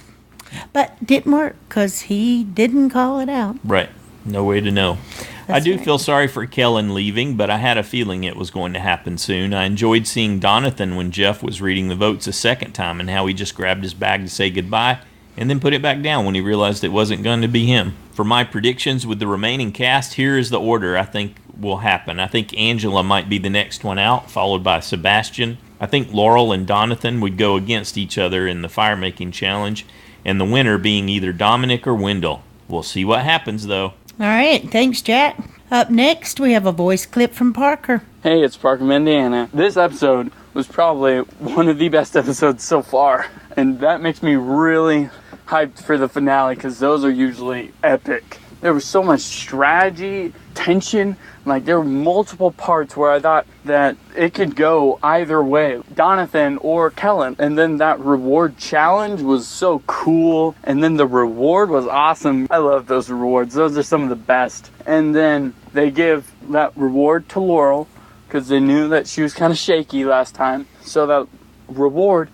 but didn't work because he didn't call it out. Right. No way to know. I do feel sorry for Kellen leaving, but I had a feeling it was going to happen soon. I enjoyed seeing Donathan when Jeff was reading the votes a second time and how he just grabbed his bag to say goodbye and then put it back down when he realized it wasn't going to be him. For my predictions with the remaining cast, here is the order I think will happen. I think Angela might be the next one out, followed by Sebastian, I think Laurel and Donathan would go against each other in the fire-making challenge, and the winner being either Dominic or Wendell. We'll see what happens, though. All right, thanks, Jack. Up next, we have a voice clip from Parker. Hey, it's Parker from Indiana. This episode was probably one of the best episodes so far, and that makes me really hyped for the finale because those are usually epic. There was so much strategy, tension, like there were multiple parts where I thought that it could go either way, Donathan or Kellen. And then that reward challenge was so cool, and then the reward was awesome. I love those rewards. Those are some of the best. And then they give that reward to Laurel because they knew that she was kind of shaky last time. So that reward,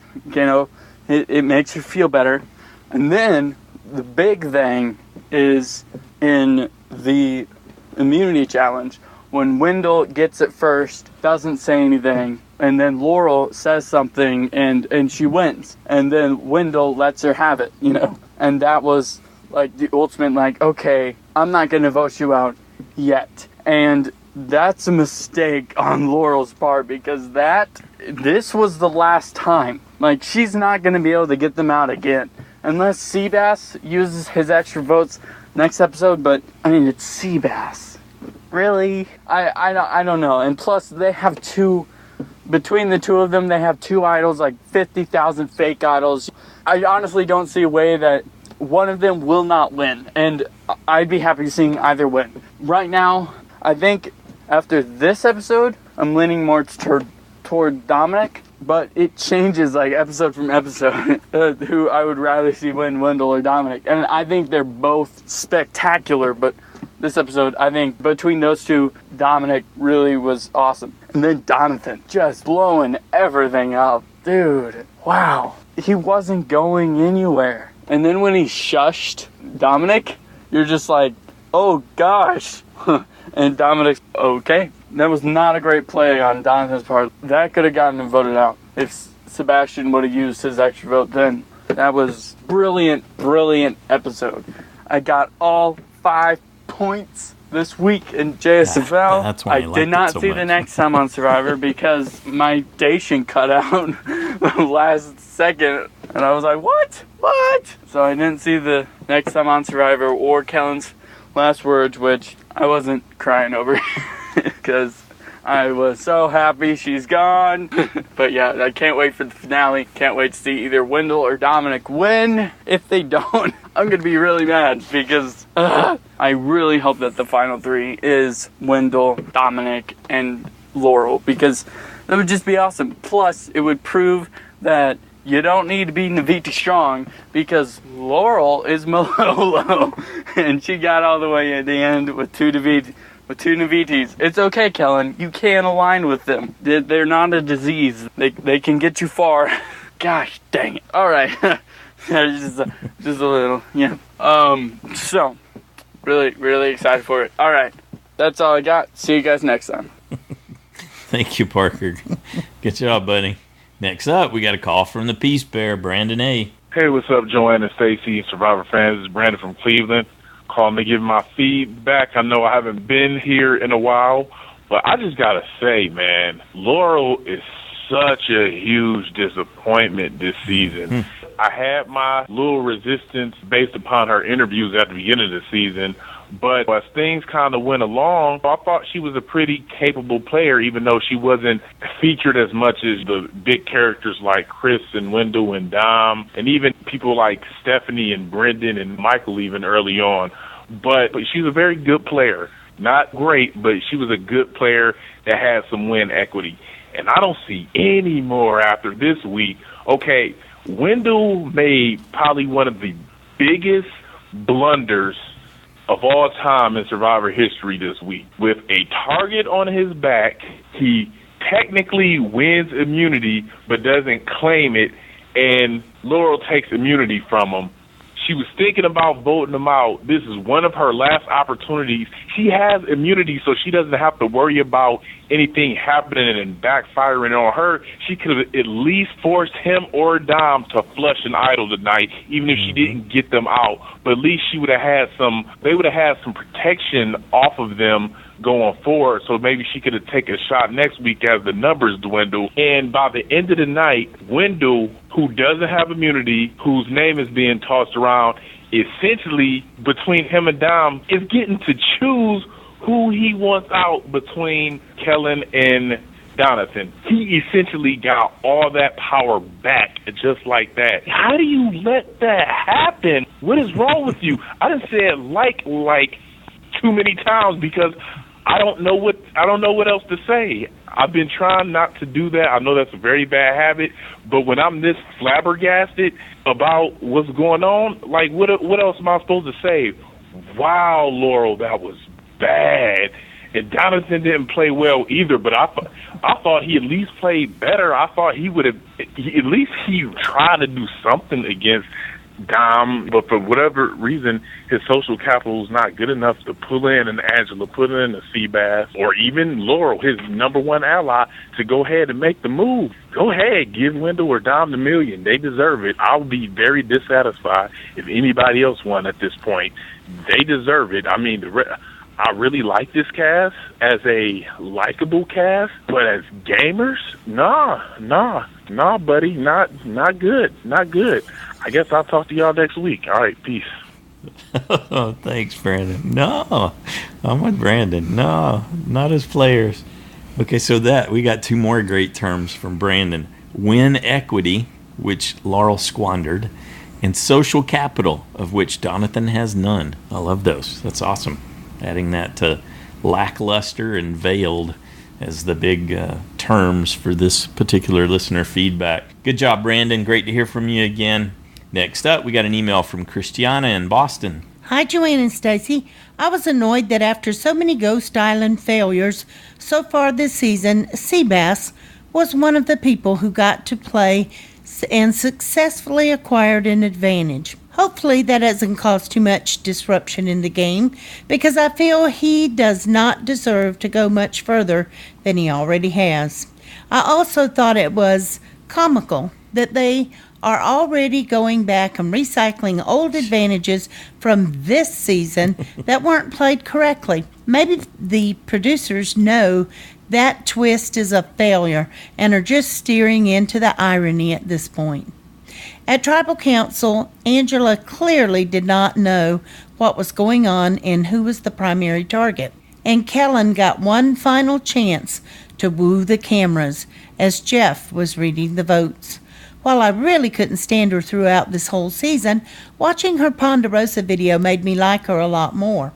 it makes her feel better. And then the big thing is in the immunity challenge when Wendell gets it first, doesn't say anything, and then Laurel says something and she wins, and then Wendell lets her have it, and that was like the ultimate, like, okay, I'm not gonna vote you out yet. And that's a mistake on Laurel's part because this was the last time. Like, she's not gonna be able to get them out again unless Seabass uses his extra votes next episode. But I mean, it's Seabass. Really? I don't know. And plus, they have between the two of them, they have two idols, like 50,000 fake idols. I honestly don't see a way that one of them will not win, and I'd be happy seeing either win. Right now, I think after this episode, I'm leaning more toward Dominic, but it changes like episode from episode who I would rather see win, Wendell or Dominic. And I think they're both spectacular, but this episode, I think between those two, Dominic really was awesome. And then Donathan just blowing everything up. Dude, wow. He wasn't going anywhere. And then when he shushed Dominic, you're just like, oh gosh. And Dominic's, okay. That was not a great play on Donathan's part. That could have gotten him voted out. If Sebastian would have used his extra vote then. That was brilliant episode. I got all 5 points this week in JSFL. That's why I did not see much. the next time on Survivor because my station cut out last second. And I was like, what? So I didn't see the next time on Survivor or Kellen's last words, which I wasn't crying over because I was so happy she's gone. But yeah, I can't wait for the finale. Can't wait to see either Wendell or Dominic win. If they don't, I'm going to be really mad because I really hope that the final three is Wendell, Dominic, and Laurel because that would just be awesome. Plus, it would prove that you don't need to be Naviti strong because Laurel is Malolo and she got all the way at the end with two Navitis. It's okay, Kellen. You can align with them. They're not a disease. They can get you far. Gosh dang it. All right. just a little, yeah. So, really excited for it. All right. That's all I got. See you guys next time. Thank you, Parker. Good job, buddy. Next up, we got a call from the Peace Bear, BrandonA. Hey, what's up, Joanne and Stacy, Survivor fans? This is Brandon from Cleveland. Calling to give my feedback. I know I haven't been here in a while, but I just got to say, man, Laurel is such a huge disappointment this season. I had my little resistance based upon her interviews at the beginning of the season, but as things kind of went along, I thought she was a pretty capable player, even though she wasn't featured as much as the big characters like Chris and Wendell and Dom, and even people like Stephanie and Brendan and Michael even early on. But she's a very good player. Not great, but she was a good player that had some win equity. And I don't see any more after this week. Okay, Wendell made probably one of the biggest blunders of all time in Survivor history this week. With a target on his back, he technically wins immunity but doesn't claim it, and Laurel takes immunity from him. She was thinking about voting him out. This is one of her last opportunities. She has immunity, so she doesn't have to worry about anything happening and backfiring on her. She could have at least forced him or Dom to flush an idol tonight, even if she didn't get them out. But at least she would have had they would have had some protection off of them going forward, so maybe she could have taken a shot next week as the numbers dwindle. And by the end of the night, Wendell, who doesn't have immunity, whose name is being tossed around, essentially between him and Dom, is getting to choose who he wants out between Kellen and Donathan. He essentially got all that power back just like that. How do you let that happen? What is wrong with you? I done said like too many times because I don't know what else to say. I've been trying not to do that. I know that's a very bad habit, but when I'm this flabbergasted about what's going on, like what else am I supposed to say? Wow, Laurel, that was bad. And Donathan didn't play well either, but I thought he at least played better. I thought he would have at least he tried to do something against Dom, but for whatever reason, his social capital is not good enough to pull in an Angela, put in a Seabass, or even Laurel, his number one ally, to go ahead and make the move. Go ahead, give Wendell or Dom the million. They deserve it. I'll be very dissatisfied if anybody else won at this point. They deserve it. I mean, I really like this cast as a likable cast, but as gamers, nah, buddy, not good. I guess I'll talk to y'all next week. All right, peace. Oh, thanks, Brandon. No, I'm with Brandon. No, not as players. Okay, so we got two more great terms from Brandon. Win equity, which Laurel squandered, and social capital, of which Donathan has none. I love those. That's awesome. Adding that to lackluster and veiled as the big terms for this particular listener feedback. Good job, Brandon. Great to hear from you again. Next up, we got an email from Christiana in Boston. Hi, Joanne and Stacy. I was annoyed that after so many Ghost Island failures so far this season, Seabass was one of the people who got to play and successfully acquired an advantage. Hopefully that doesn't cause too much disruption in the game, because I feel he does not deserve to go much further than he already has. I also thought it was comical that they are already going back and recycling old advantages from this season that weren't played correctly. Maybe the producers know that twist is a failure and are just steering into the irony at this point. At Tribal Council, Angela clearly did not know what was going on and who was the primary target. And Kellen got one final chance to woo the cameras as Jeff was reading the votes. While I really couldn't stand her throughout this whole season, watching her Ponderosa video made me like her a lot more.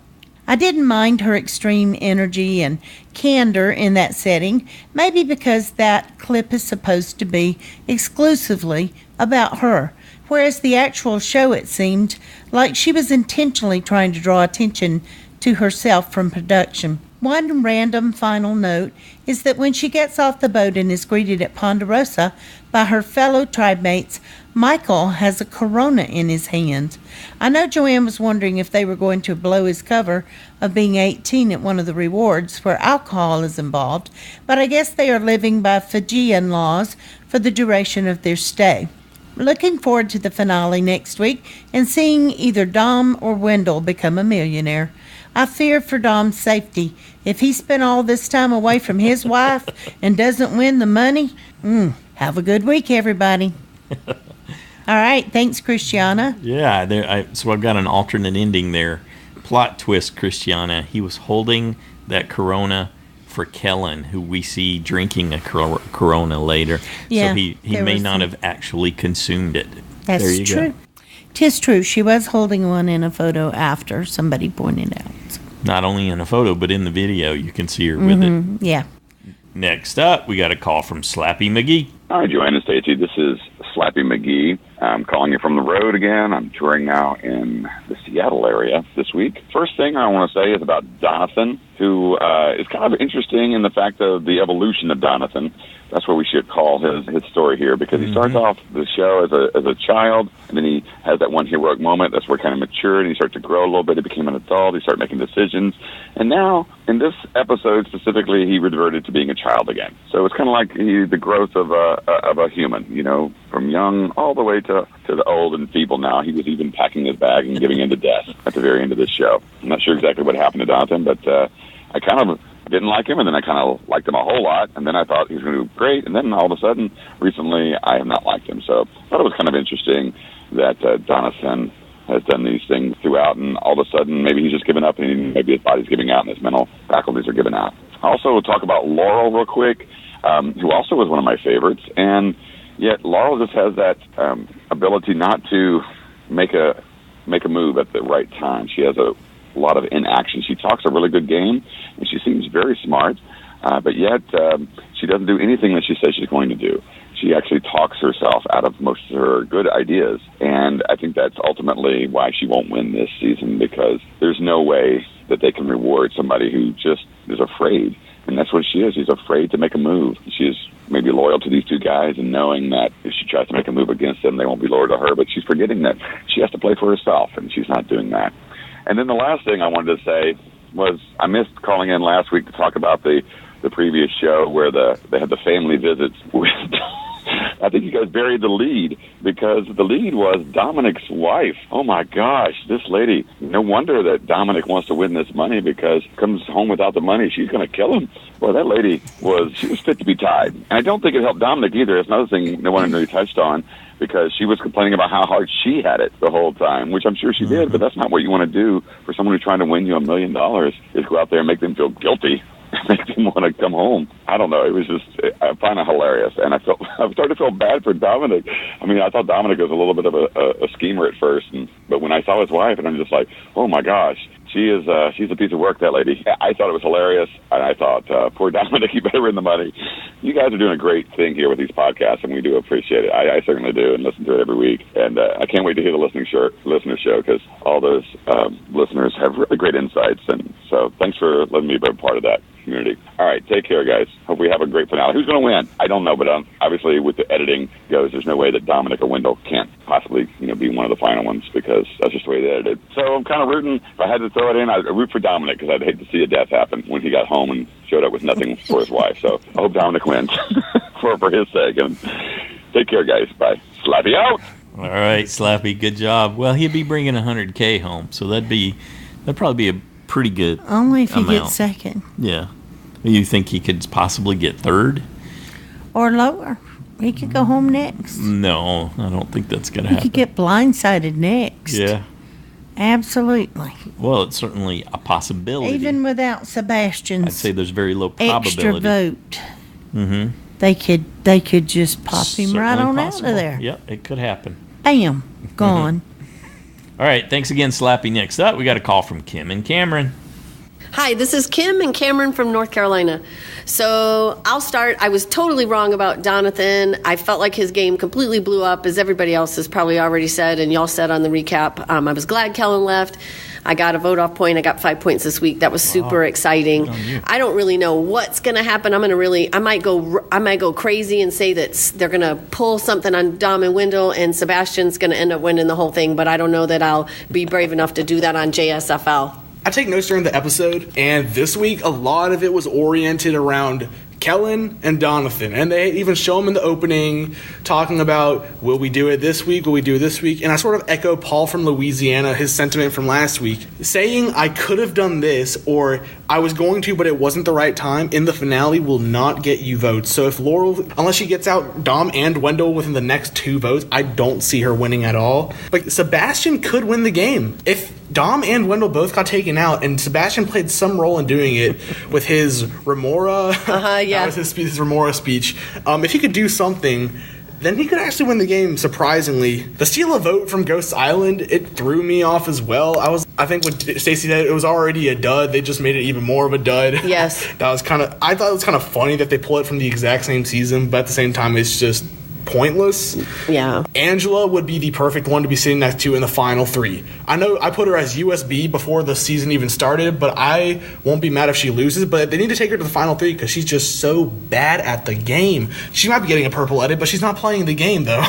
I didn't mind her extreme energy and candor in that setting, maybe because that clip is supposed to be exclusively about her, whereas the actual show, it seemed like she was intentionally trying to draw attention to herself from production. One random final note is that when she gets off the boat and is greeted at Ponderosa by her fellow tribe mates, Michael has a Corona in his hand. I know Joanne was wondering if they were going to blow his cover of being 18 at one of the rewards where alcohol is involved, but I guess they are living by Fijian laws for the duration of their stay. Looking forward to the finale next week and seeing either Dom or Wendell become a millionaire. I fear for Dom's safety. If he spent all this time away from his wife and doesn't win the money, have a good week, everybody. All right, thanks, Christiana. Yeah, so I've got an alternate ending there. Plot twist, Christiana. He was holding that Corona for Kellen, who we see drinking a Corona later. Yeah, so he may not have actually consumed it. That's there you true. Go. 'Tis true. She was holding one in a photo after somebody pointed out. Not only in a photo, but in the video, you can see her with it. Yeah. Next up, we got a call from Slappy McGee. Hi, Joanne and Stacy. This is Slappy McGee. I'm calling you from the road again. I'm touring now in the Seattle area this week. First thing I want to say is about Donathan. who is kind of interesting in the fact of the evolution of Donathan. That's what we should call his story here, because he starts off the show as a child, and then he has that one heroic moment. That's where he kind of matured, and he starts to grow a little bit. He became an adult. He started making decisions. And now, in this episode specifically, he reverted to being a child again. So it's kind of like the growth of a human, you know, from young all the way to the old and feeble now. He was even packing his bag and giving in to death at the very end of this show. I'm not sure exactly what happened to Donathan, but I kind of didn't like him, and then I kind of liked him a whole lot, and then I thought he was going to do great, and then all of a sudden, recently, I have not liked him. So I thought it was kind of interesting that Donathan has done these things throughout, and all of a sudden, maybe he's just given up, and maybe his body's giving out, and his mental faculties are giving out. Also, we'll talk about Laurel real quick, who also was one of my favorites, and yet Laurel just has that ability not to make a move at the right time. She has a lot of inaction. She talks a really good game, and she seems very smart, but yet she doesn't do anything that she says she's going to do. She actually talks herself out of most of her good ideas, and I think that's ultimately why she won't win this season, because there's no way that they can reward somebody who just is afraid, and that's what she is. She's afraid to make a move. She is maybe loyal to these two guys and knowing that if she tries to make a move against them, they won't be loyal to her, but she's forgetting that she has to play for herself, and she's not doing that. And then the last thing I wanted to say was I missed calling in last week to talk about the previous show where they had the family visits with I think you guys buried the lead, because the lead was Dominic's wife. Oh my gosh, this lady, no wonder that Dominic wants to win this money, because comes home without the money, she's going to kill him. Well, that lady she was fit to be tied. And I don't think it helped Dominic either. It's another thing no one really touched on, because she was complaining about how hard she had it the whole time, which I'm sure she did, but that's not what you want to do for someone who's trying to win you $1 million, is go out there and make them feel guilty, make them want to come home. I don't know. It was just, I find it hilarious, and I started to feel bad for Dominic. I mean, I thought Dominic was a little bit of a schemer at first, but when I saw his wife, and I'm just like, oh my gosh, she's a piece of work, that lady. I thought it was hilarious, and I thought, poor Dominic, you better win the money. You guys are doing a great thing here with these podcasts, and we do appreciate it. I certainly do, and listen to it every week. And I can't wait to hear the listener show, because all those listeners have really great insights. And so thanks for letting me be a part of that community. All right, take care, guys. Hope we have a great finale. Who's going to win? I don't know, but obviously with the editing goes, there's no way that Dominic or Wendell can't possibly be one of the final ones, because that's just the way they edited. So I'm kind of rooting. If I had to throw it in, I'd root for Dominic, because I'd hate to see a death happen when he got home and showed up with nothing for his wife. So I hope Dominic wins for his sake. And take care, guys. Bye. Slappy out. All right, Slappy, good job. Well, he'd be bringing $100K home, so that'd probably be a pretty good only if he amount. gets second. Yeah. You think he could possibly get third? Or lower. He could go home next. No, I don't think that's going to happen. He could get blindsided next. Yeah. Absolutely. Well, it's certainly a possibility. Even without Sebastian's I'd say there's very low probability. extra vote. Mm-hmm. They could just pop him right on possible. out of there. Yep, it could happen. Bam. Gone. All right, thanks again, Slappy. Next up, we got a call from Kim and Cameron. Hi, this is Kim and Cameron from North Carolina. So I'll start. I was totally wrong about Donathan. I felt like his game completely blew up, as everybody else has probably already said, and y'all said on the recap. I was glad Kellen left. I got a vote-off point. I got 5 points this week. That was super exciting. I don't really know what's going to happen. I might go crazy and say that they're going to pull something on Dom and Wendell, and Sebastian's going to end up winning the whole thing, but I don't know that I'll be brave enough to do that on JSFL. I take notes during the episode, and this week a lot of it was oriented around Kellen and Donathan, and they even show them in the opening talking about, will we do it this week, will we do it this week, and I sort of echo Paul from Louisiana, his sentiment from last week, saying I could have done this, or I was going to but it wasn't the right time, in the finale will not get you votes. So if Laurel, unless she gets out Dom and Wendell within the next 2 votes, I don't see her winning at all. Like, Sebastian could win the game. If Dom and Wendell both got taken out, and Sebastian played some role in doing it with his remora. Yeah. That was his remora speech. If he could do something, then he could actually win the game, surprisingly. The steal a vote from Ghost Island, it threw me off as well. I think when Stacey said it was already a dud, they just made it even more of a dud. Yes. I thought it was kind of funny that they pull it from the exact same season, but at the same time, it's just pointless. Yeah. Angela would be the perfect one to be sitting next to in the final 3. I know I put her as USB before the season even started, but I won't be mad if she loses. But they need to take her to the final 3 because she's just so bad at the game. She might be getting a purple edit, but she's not playing the game, though.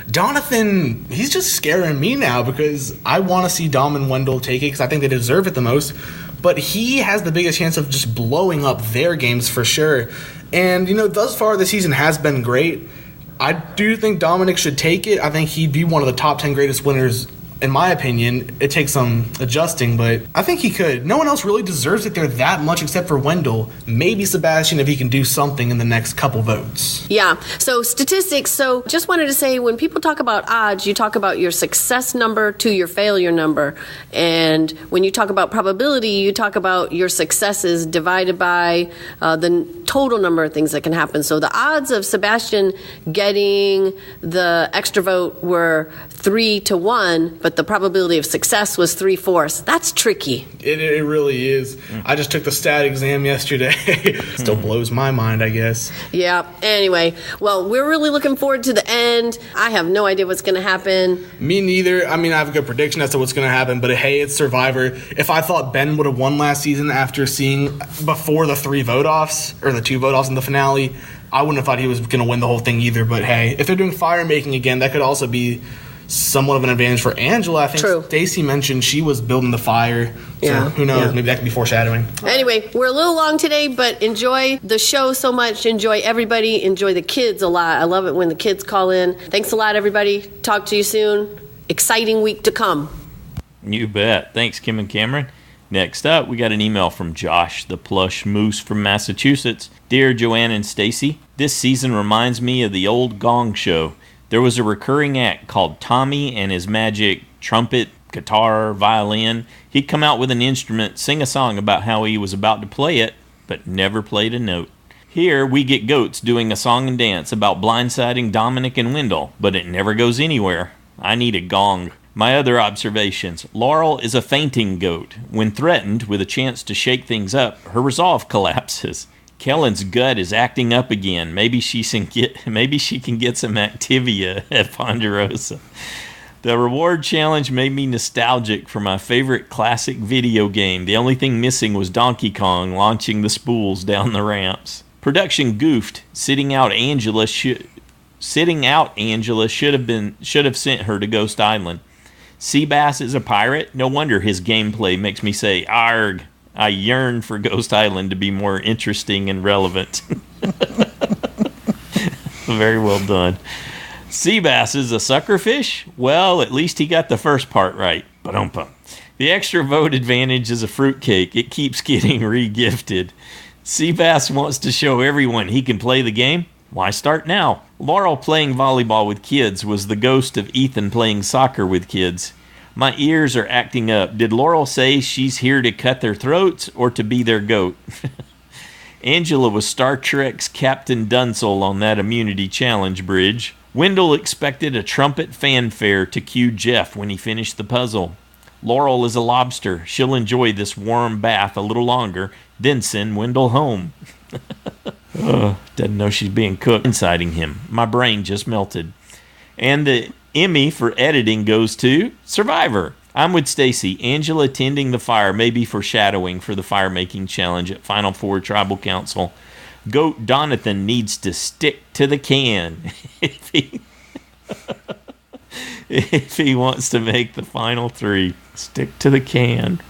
Donathan, he's just scaring me now because I want to see Dom and Wendell take it because I think they deserve it the most. But he has the biggest chance of just blowing up their games for sure. And, thus far the season has been great. I do think Dominic should take it. I think he'd be one of the top 10 greatest winners, in my opinion. It takes some adjusting, but I think he could. No one else really deserves it there that much except for Wendell. Maybe Sebastian if he can do something in the next couple votes. Yeah. So statistics. So just wanted to say, when people talk about odds, you talk about your success number to your failure number. And when you talk about probability, you talk about your successes divided by the total number of things that can happen. So the odds of Sebastian getting the extra vote were 3-1, but the probability of success was 3/4. That's tricky. It really is. I just took the stat exam yesterday. Still blows my mind, I guess. Yeah. Anyway, well, we're really looking forward to the end. I have no idea what's going to happen. Me neither. I mean, I have a good prediction as to what's going to happen, but hey, it's Survivor. If I thought Ben would have won last season after seeing before the 3 vote-offs, or the 2 vote-offs in the finale, I wouldn't have thought he was going to win the whole thing either. But hey, if they're doing fire making again, that could also be somewhat of an advantage for Angela. I think Stacy mentioned she was building the fire. So who knows? Maybe that could be foreshadowing. Anyway, we're a little long today, but enjoy the show so much. Enjoy everybody. Enjoy the kids a lot. I love it when the kids call in. Thanks a lot, everybody. Talk to you soon. Exciting week to come. You bet. Thanks, Kim and Cameron. Next up, we got an email from Josh, the plush moose from Massachusetts. Dear Joanne and Stacy, this season reminds me of the old Gong Show. There was a recurring act called Tommy and his magic trumpet, guitar, violin. He'd come out with an instrument, sing a song about how he was about to play it, but never played a note. Here, we get goats doing a song and dance about blindsiding Dominic and Wendell, but it never goes anywhere. I need a gong. My other observations. Laurel is a fainting goat. When threatened with a chance to shake things up, her resolve collapses. Kellen's gut is acting up again. Maybe she can get some Activia at Ponderosa. The reward challenge made me nostalgic for my favorite classic video game. The only thing missing was Donkey Kong launching the spools down the ramps. Production goofed. Sitting out Angela should have sent her to Ghost Island. Seabass is a pirate. No wonder his gameplay makes me say, "Arg." I yearn for Ghost Island to be more interesting and relevant. Very well done. Seabass is a suckerfish? Well, at least he got the first part right. Ba-dum-bum. The extra vote advantage is a fruitcake. It keeps getting re-gifted. Seabass wants to show everyone he can play the game. Why start now? Laurel playing volleyball with kids was the ghost of Ethan playing soccer with kids. My ears are acting up. Did Laurel say she's here to cut their throats or to be their goat? Angela was Star Trek's Captain Dunsel on that immunity challenge bridge. Wendell expected a trumpet fanfare to cue Jeff when he finished the puzzle. Laurel is a lobster. She'll enjoy this warm bath a little longer, then send Wendell home. Doesn't know she's being cooked. Inciting him. My brain just melted. And the Emmy for editing goes to Survivor. I'm with Stacy. Angela tending the fire may be foreshadowing for the fire making challenge at Final Four Tribal Council. Goat Donathan needs to stick to the can if he wants to make the final 3. Stick to the can.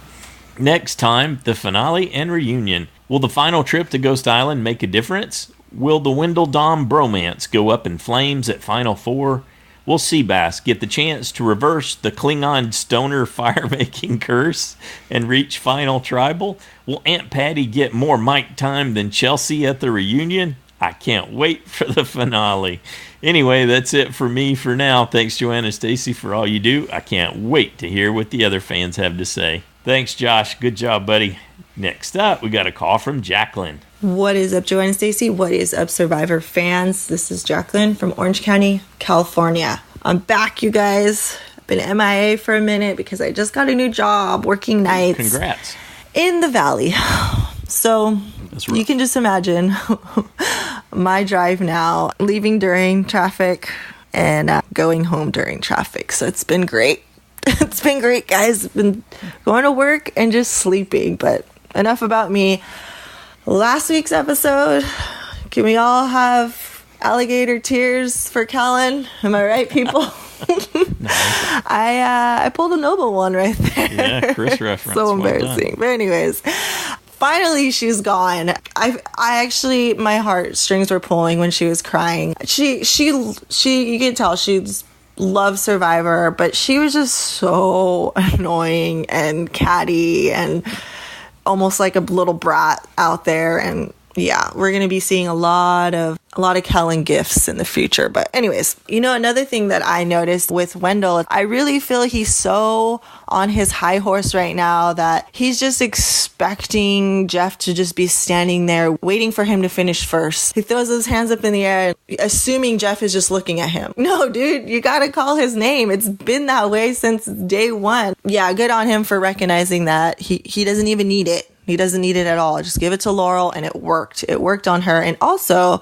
Next time, the finale and reunion. Will the final trip to Ghost Island make a difference? Will the Wendell Dom bromance go up in flames at Final Four? Will Seabass get the chance to reverse the Klingon stoner fire-making curse and reach Final Tribal? Will Aunt Patty get more mic time than Chelsea at the reunion? I can't wait for the finale. Anyway, that's it for me for now. Thanks, Joanna and Stacy, for all you do. I can't wait to hear what the other fans have to say. Thanks, Josh. Good job, buddy. Next up, we got a call from Jacqueline. What is up, Joanne and Stacy? What is up, Survivor fans? This is Jacqueline from Orange County, California. I'm back, you guys. I've been MIA for a minute because I just got a new job working nights. Congrats. In the Valley. So you can just imagine my drive now, leaving during traffic and going home during traffic. So it's been great. It's been great, guys. Been going to work and just sleeping. But enough about me. Last week's episode, can we all have alligator tears for Kellen? Am I right, people? I pulled a noble one right there. Yeah, Chris reference. So embarrassing. But anyways, finally she's gone. I actually, my heartstrings were pulling when she was crying. She you can tell she's loves Survivor, but she was just so annoying and catty and almost like a little brat out there. And yeah, we're going to be seeing a lot of Kellen gifts in the future. But anyways, another thing that I noticed with Wendell, I really feel he's so on his high horse right now that he's just expecting Jeff to just be standing there waiting for him to finish first. He throws his hands up in the air, assuming Jeff is just looking at him. No, dude, you got to call his name. It's been that way since day one. Yeah, good on him for recognizing that. He doesn't even need it. He doesn't need it at all. Just give it to Laurel, and it worked. It worked on her. And also,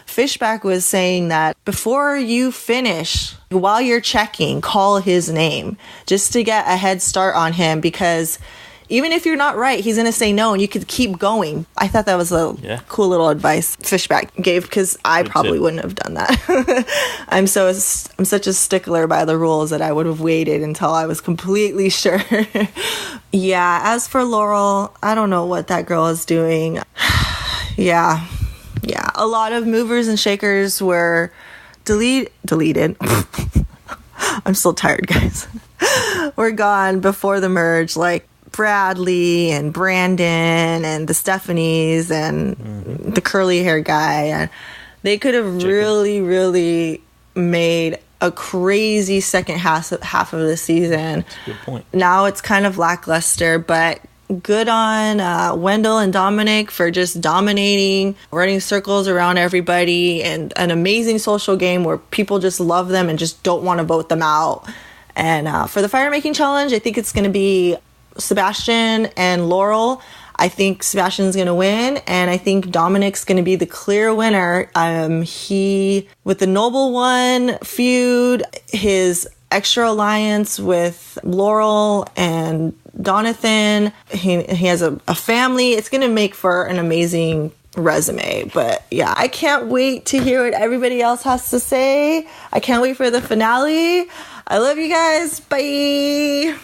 Fishback was saying that before you finish, while you're checking, call his name just to get a head start on him, because even if you're not right, he's going to say no and you could keep going. I thought that was a cool little advice Fishback gave, because I probably wouldn't have done that. I'm such a stickler by the rules that I would have waited until I was completely sure. Yeah, as for Laurel, I don't know what that girl is doing. Yeah, a lot of movers and shakers were deleted. I'm still tired, guys. We're gone before the merge, like Bradley and Brandon and the Stephanies and the curly hair guy. And they could have really made a crazy second half of the season. That's a good point. Now it's kind of lackluster, but good on Wendell and Dominic for just dominating, running circles around everybody, and an amazing social game where people just love them and just don't want to vote them out. And for the fire making challenge, I think it's going to be Sebastian and Laurel. I think Sebastian's going to win, and I think Dominic's going to be the clear winner. He, with the Noble One feud, his extra alliance with Laurel and Donathan, he has a family. It's going to make for an amazing resume. But yeah, I can't wait to hear what everybody else has to say. I can't wait for the finale. I love you guys. Bye.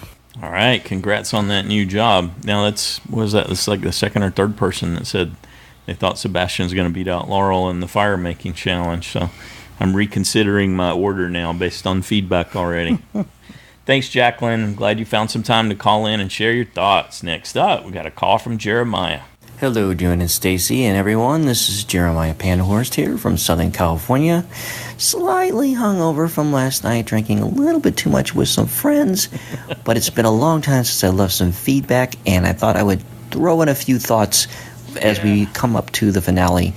All right, congrats on that new job. Now that's like the second or third person that said they thought Sebastian's going to beat out Laurel in the fire making challenge. So I'm reconsidering my order now based on feedback already. Thanks, Jacqueline. I'm glad you found some time to call in and share your thoughts. Next up, we got a call from Jeremiah. Hello, June and Stacy and everyone. This is Jeremiah Pandahorst here from Southern California. Slightly hungover from last night, drinking a little bit too much with some friends, but it's been a long time since I left some feedback, and I thought I would throw in a few thoughts as we come up to the finale.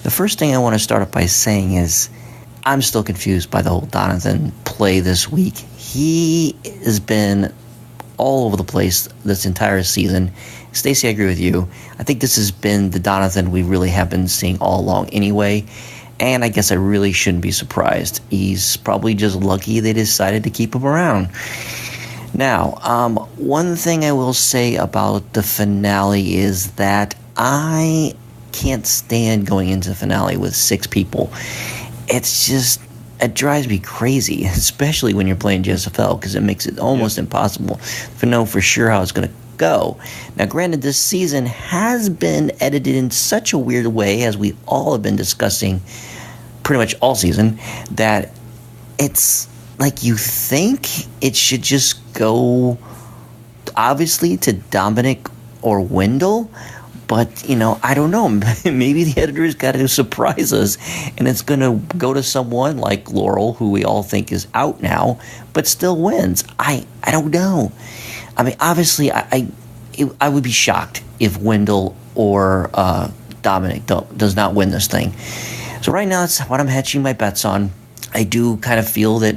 The first thing I want to start off by saying is I'm still confused by the whole Donathan play this week. He has been all over the place this entire season. Stacey, I agree with you. I think this has been the Donathan we really have been seeing all along anyway, and I guess I really shouldn't be surprised. He's probably just lucky they decided to keep him around. Now, one thing I will say about the finale is that I can't stand going into the finale with 6 people. It drives me crazy, especially when you're playing GSFL, because it makes it almost impossible to know for sure how it's going to go. Now, granted, this season has been edited in such a weird way, as we all have been discussing pretty much all season, that it's like you think it should just go, obviously, to Dominic or Wendell, but, I don't know. Maybe the editor's got to surprise us, and it's going to go to someone like Laurel, who we all think is out now, but still wins. I don't know. I mean, obviously, I would be shocked if Wendell or Dominic does not win this thing. So right now, that's what I'm hedging my bets on. I do kind of feel that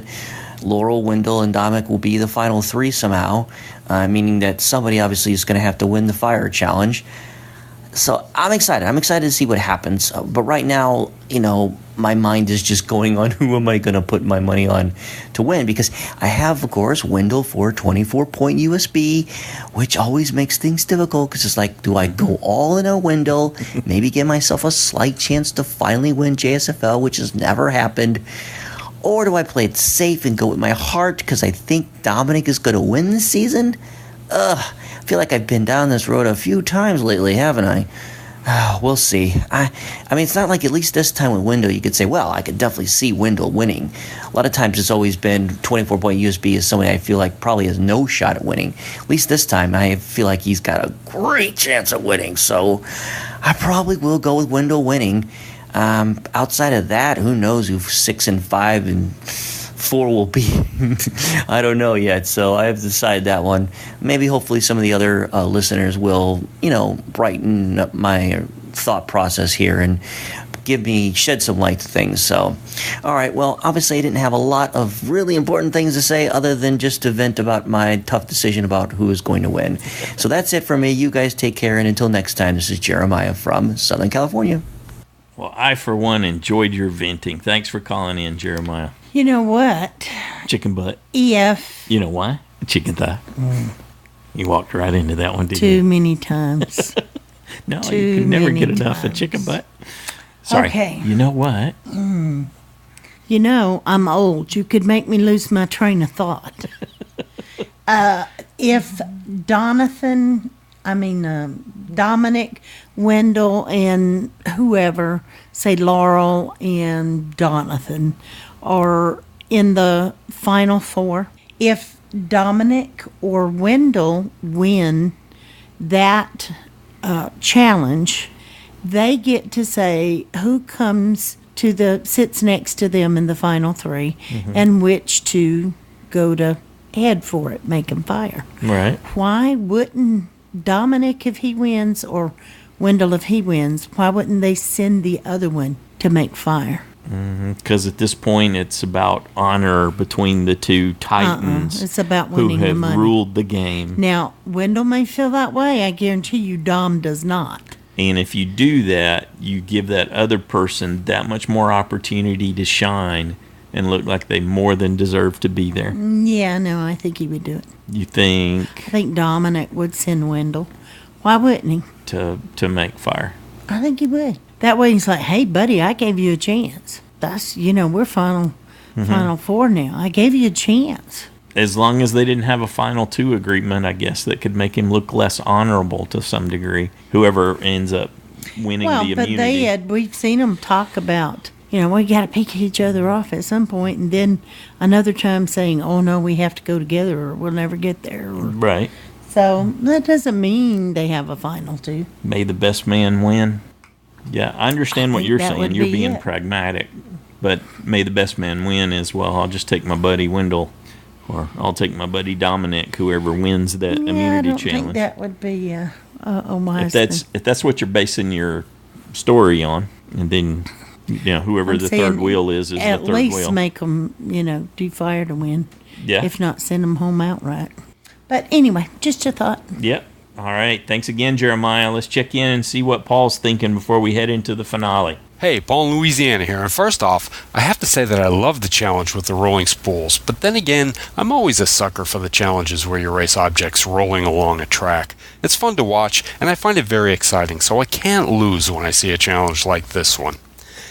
Laurel, Wendell, and Dominic will be the final 3 somehow, meaning that somebody obviously is going to have to win the fire challenge. So I'm excited. I'm excited to see what happens. But right now, my mind is just going on who am I going to put my money on to win, because I have, of course, Wendell for 24-point USB, which always makes things difficult because it's like, do I go all in on Wendell, maybe give myself a slight chance to finally win JSFL, which has never happened, or do I play it safe and go with my heart because I think Dominic is going to win this season? I feel like I've been down this road a few times lately, haven't I? We'll see. I mean, it's not like at least this time with Wendell you could say, well, I could definitely see Wendell winning. A lot of times it's always been 24-point USB is somebody I feel like probably has no shot at winning. At least this time I feel like he's got a great chance of winning. So I probably will go with Wendell winning. Outside of that, who knows who 6 and 5 and 4 will be. I don't know yet, so I have to decide that one. Maybe hopefully some of the other listeners will, brighten up my thought process here and shed some light to things. So, all right, well, obviously I didn't have a lot of really important things to say other than just to vent about my tough decision about who is going to win. So that's it for me. You guys take care, and until next time, this is Jeremiah from Southern California. Well, I, for one, enjoyed your venting. Thanks for calling in, Jeremiah. You know what? Chicken butt. EF. You know why? Chicken thigh. You walked right into that one, didn't you? Too many times. No, you could never get enough of chicken butt. Sorry. Okay. You know what? I'm old. You could make me lose my train of thought. If Dominic, Wendell, and whoever, say Laurel and Donathan, are in the final 4, if Dominic or Wendell win that challenge, they get to say who sits next to them in the final 3, and which to go to head for it, make them fire. Right. Why wouldn't Dominic, if he wins, or Wendell, if he wins, why wouldn't they send the other one to make fire? Because at this point, it's about honor between the two titans. It's about winning the money. Who have ruled the game. Now, Wendell may feel that way. I guarantee you Dom does not. And if you do that, you give that other person that much more opportunity to shine and look like they more than deserve to be there. Yeah, no, I think he would do it. You think? I think Dominic would send Wendell. Why wouldn't he? To make fire. I think he would. That way he's like, hey, buddy, I gave you a chance. That's, we're final 4 now. I gave you a chance. As long as they didn't have a final 2 agreement, I guess, that could make him look less honorable to some degree. Whoever ends up winning the immunity. But we've seen them talk about, we got to pick each other off at some point, and then another time saying, oh, no, we have to go together or we'll never get there. Right. So that doesn't mean they have a final 2. May the best man win. Yeah, I understand what you're saying. You're being pragmatic. But may the best man win as well. I'll just take my buddy Wendell, or I'll take my buddy Dominic, whoever wins that immunity challenge. I don't think that would be wise. If that's what you're basing your story on, and then whoever the third wheel is the third wheel. At least make them do fire to win. Yeah. If not, send them home outright. But anyway, just a thought. Yep. All right. Thanks again, Jeremiah. Let's check in and see what Paul's thinking before we head into the finale. Hey, Paul in Louisiana here, and first off, I have to say that I love the challenge with the rolling spools, but then again, I'm always a sucker for the challenges where you race objects rolling along a track. It's fun to watch, and I find it very exciting, so I can't lose when I see a challenge like this one.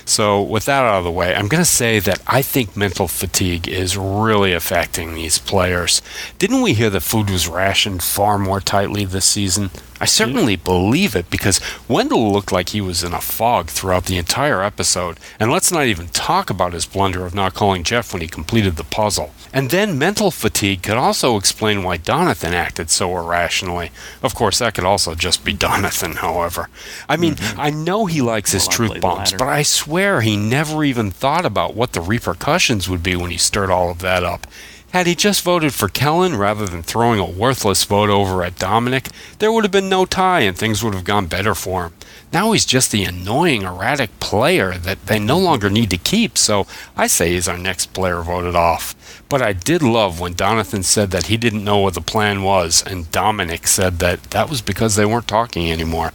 So with that out of the way, I'm going to say that I think mental fatigue is really affecting these players. Didn't we hear that food was rationed far more tightly this season? I certainly believe it, because Wendell looked like he was in a fog throughout the entire episode, and let's not even talk about his blunder of not calling Jeff when he completed the puzzle. And then mental fatigue could also explain why Donathan acted so irrationally. Of course, that could also just be Donathan, however. I mean, I know he likes his truth bombs, but I swear he never even thought about what the repercussions would be when he stirred all of that up. Had he just voted for Kellen rather than throwing a worthless vote over at Dominic, there would have been no tie and things would have gone better for him. Now he's just the annoying, erratic player that they no longer need to keep, so I say he's our next player voted off. But I did love when Donathan said that he didn't know what the plan was, and Dominic said that was because they weren't talking anymore.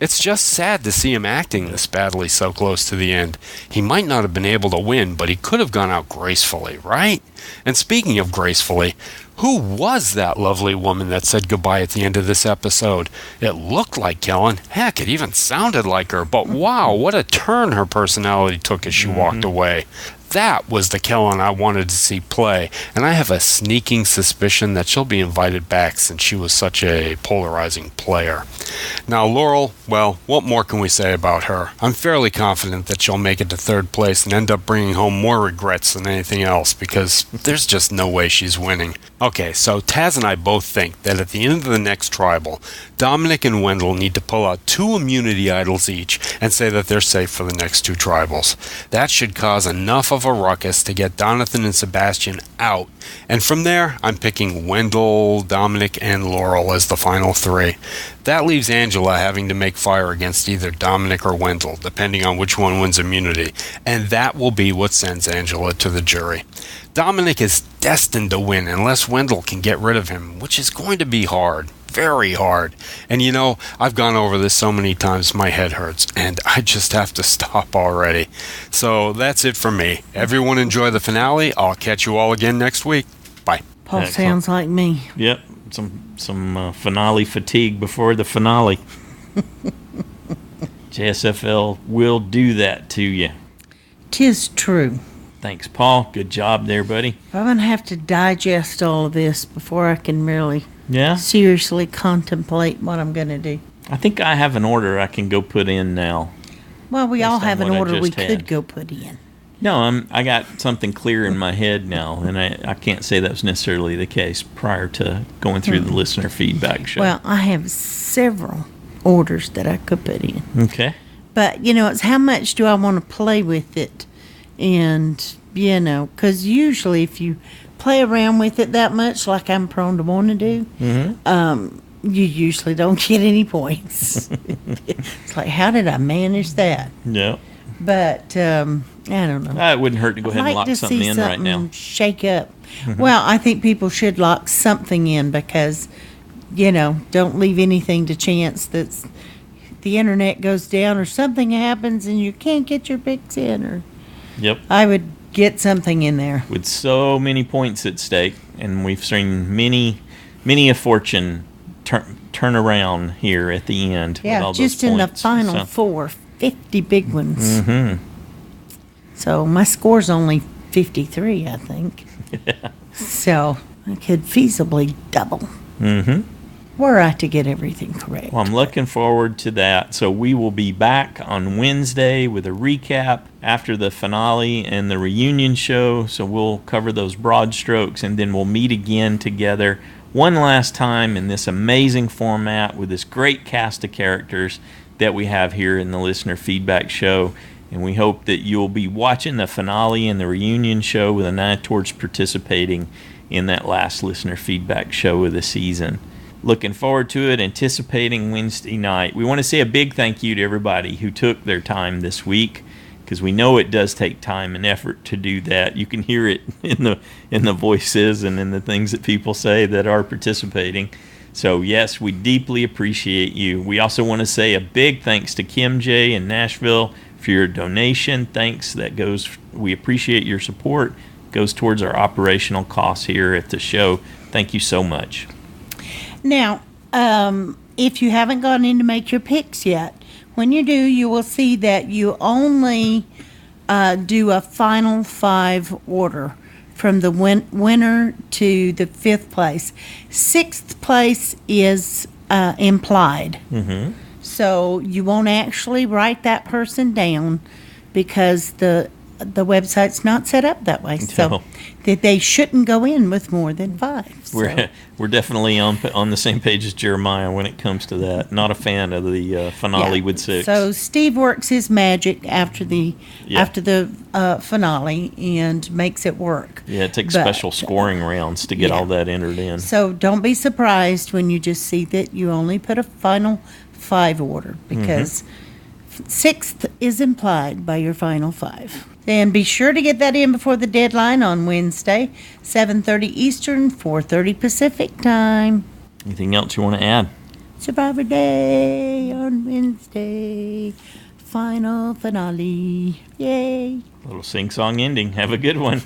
It's just sad to see him acting this badly so close to the end. He might not have been able to win, but he could have gone out gracefully, right? And speaking of gracefully, who was that lovely woman that said goodbye at the end of this episode? It looked like Kellen. Heck, it even sounded like her. But wow, what a turn her personality took as she walked away. That was the Kellen I wanted to see play, and I have a sneaking suspicion that she'll be invited back since she was such a polarizing player. Now, Laurel, well, what more can we say about her? I'm fairly confident that she'll make it to third place and end up bringing home more regrets than anything else, because there's just no way she's winning. Okay, so Taz and I both think that at the end of the next tribal, Dominic and Wendell need to pull out 2 immunity idols each and say that they're safe for the next 2 tribals. That should cause enough of a ruckus to get Donathan and Sebastian out, and from there I'm picking Wendell, Dominic, and Laurel as the final 3. That leaves Angela having to make fire against either Dominic or Wendell, depending on which one wins immunity, and that will be what sends Angela to the jury. Dominic is destined to win unless Wendell can get rid of him, which is going to be hard. Very hard. And you know, I've gone over this so many times my head hurts, and I just have to stop already. So that's it for me. Everyone enjoy the finale. I'll catch you all again next week. Bye. Paul sounds like me. Yep. Some finale fatigue before the finale. JSFL will do that to you. 'Tis true. Thanks, Paul. Good job there, buddy. I'm going to have to digest all of this before I can really seriously contemplate what I'm going to do. I think I have an order I can go put in now. Well, we all have an order we could go put in. No, I got something clear in my head now, and I can't say that was necessarily the case prior to going through the listener feedback show. Well, I have several orders that I could put in. Okay. But, you know, it's how much do I want to play with it? And, you know, because usually if you play around with it that much, like I'm prone to want to do, you usually don't get any points. It's like, how did I manage that? Yeah. But, I don't know. It wouldn't hurt to go ahead and lock something in right now. Shake up. Well, I think people should lock something in because, you know, don't leave anything to chance that the internet goes down or something happens and you can't get your picks in. Or Yep. I would get something in there. With so many points at stake, and we've seen many a fortune turn around here at the end. Yeah, with all just those in the points. final 4, 50 big ones. So my score's only 53, I think. So I could feasibly double. Were I to get everything correct. Well, I'm looking forward to that. So we will be back on Wednesday with a recap after the finale and the reunion show. So we'll cover those broad strokes, and then we'll meet again together one last time in this amazing format with this great cast of characters that we have here in the listener feedback show. And we hope that you'll be watching the finale and the reunion show with an eye towards participating in that last listener feedback show of the season. Looking forward to it, anticipating Wednesday night. We want to say a big thank you to everybody who took their time this week, because we know it does take time and effort to do that. You can hear it in the voices and in the things that people say that are participating. So yes, we deeply appreciate you. We also want to say a big thanks to Kim J in Nashville for your donation. Thanks. We appreciate your support. Goes towards our operational costs here at the show. Thank you so much. Now, if you haven't gone in to make your picks yet, when you do, you will see that you only do a final 5 order from the winner to the 5th place. 6th place is implied. So you won't actually write that person down because the website's not set up that way. So that they shouldn't go in with more than 5. So. We're definitely on the same page as Jeremiah when it comes to that. Not a fan of the finale with 6. So Steve works his magic after the finale and makes it work. Yeah, it takes special scoring rounds to get all that entered in. So don't be surprised when you just see that you only put a final 5 order because 6th is implied by your final 5. Then be sure to get that in before the deadline on Wednesday, 7:30 Eastern, 4:30 Pacific time. Anything else you want to add? Survivor Day on Wednesday. Final finale. Yay. Little sing-song ending. Have a good one.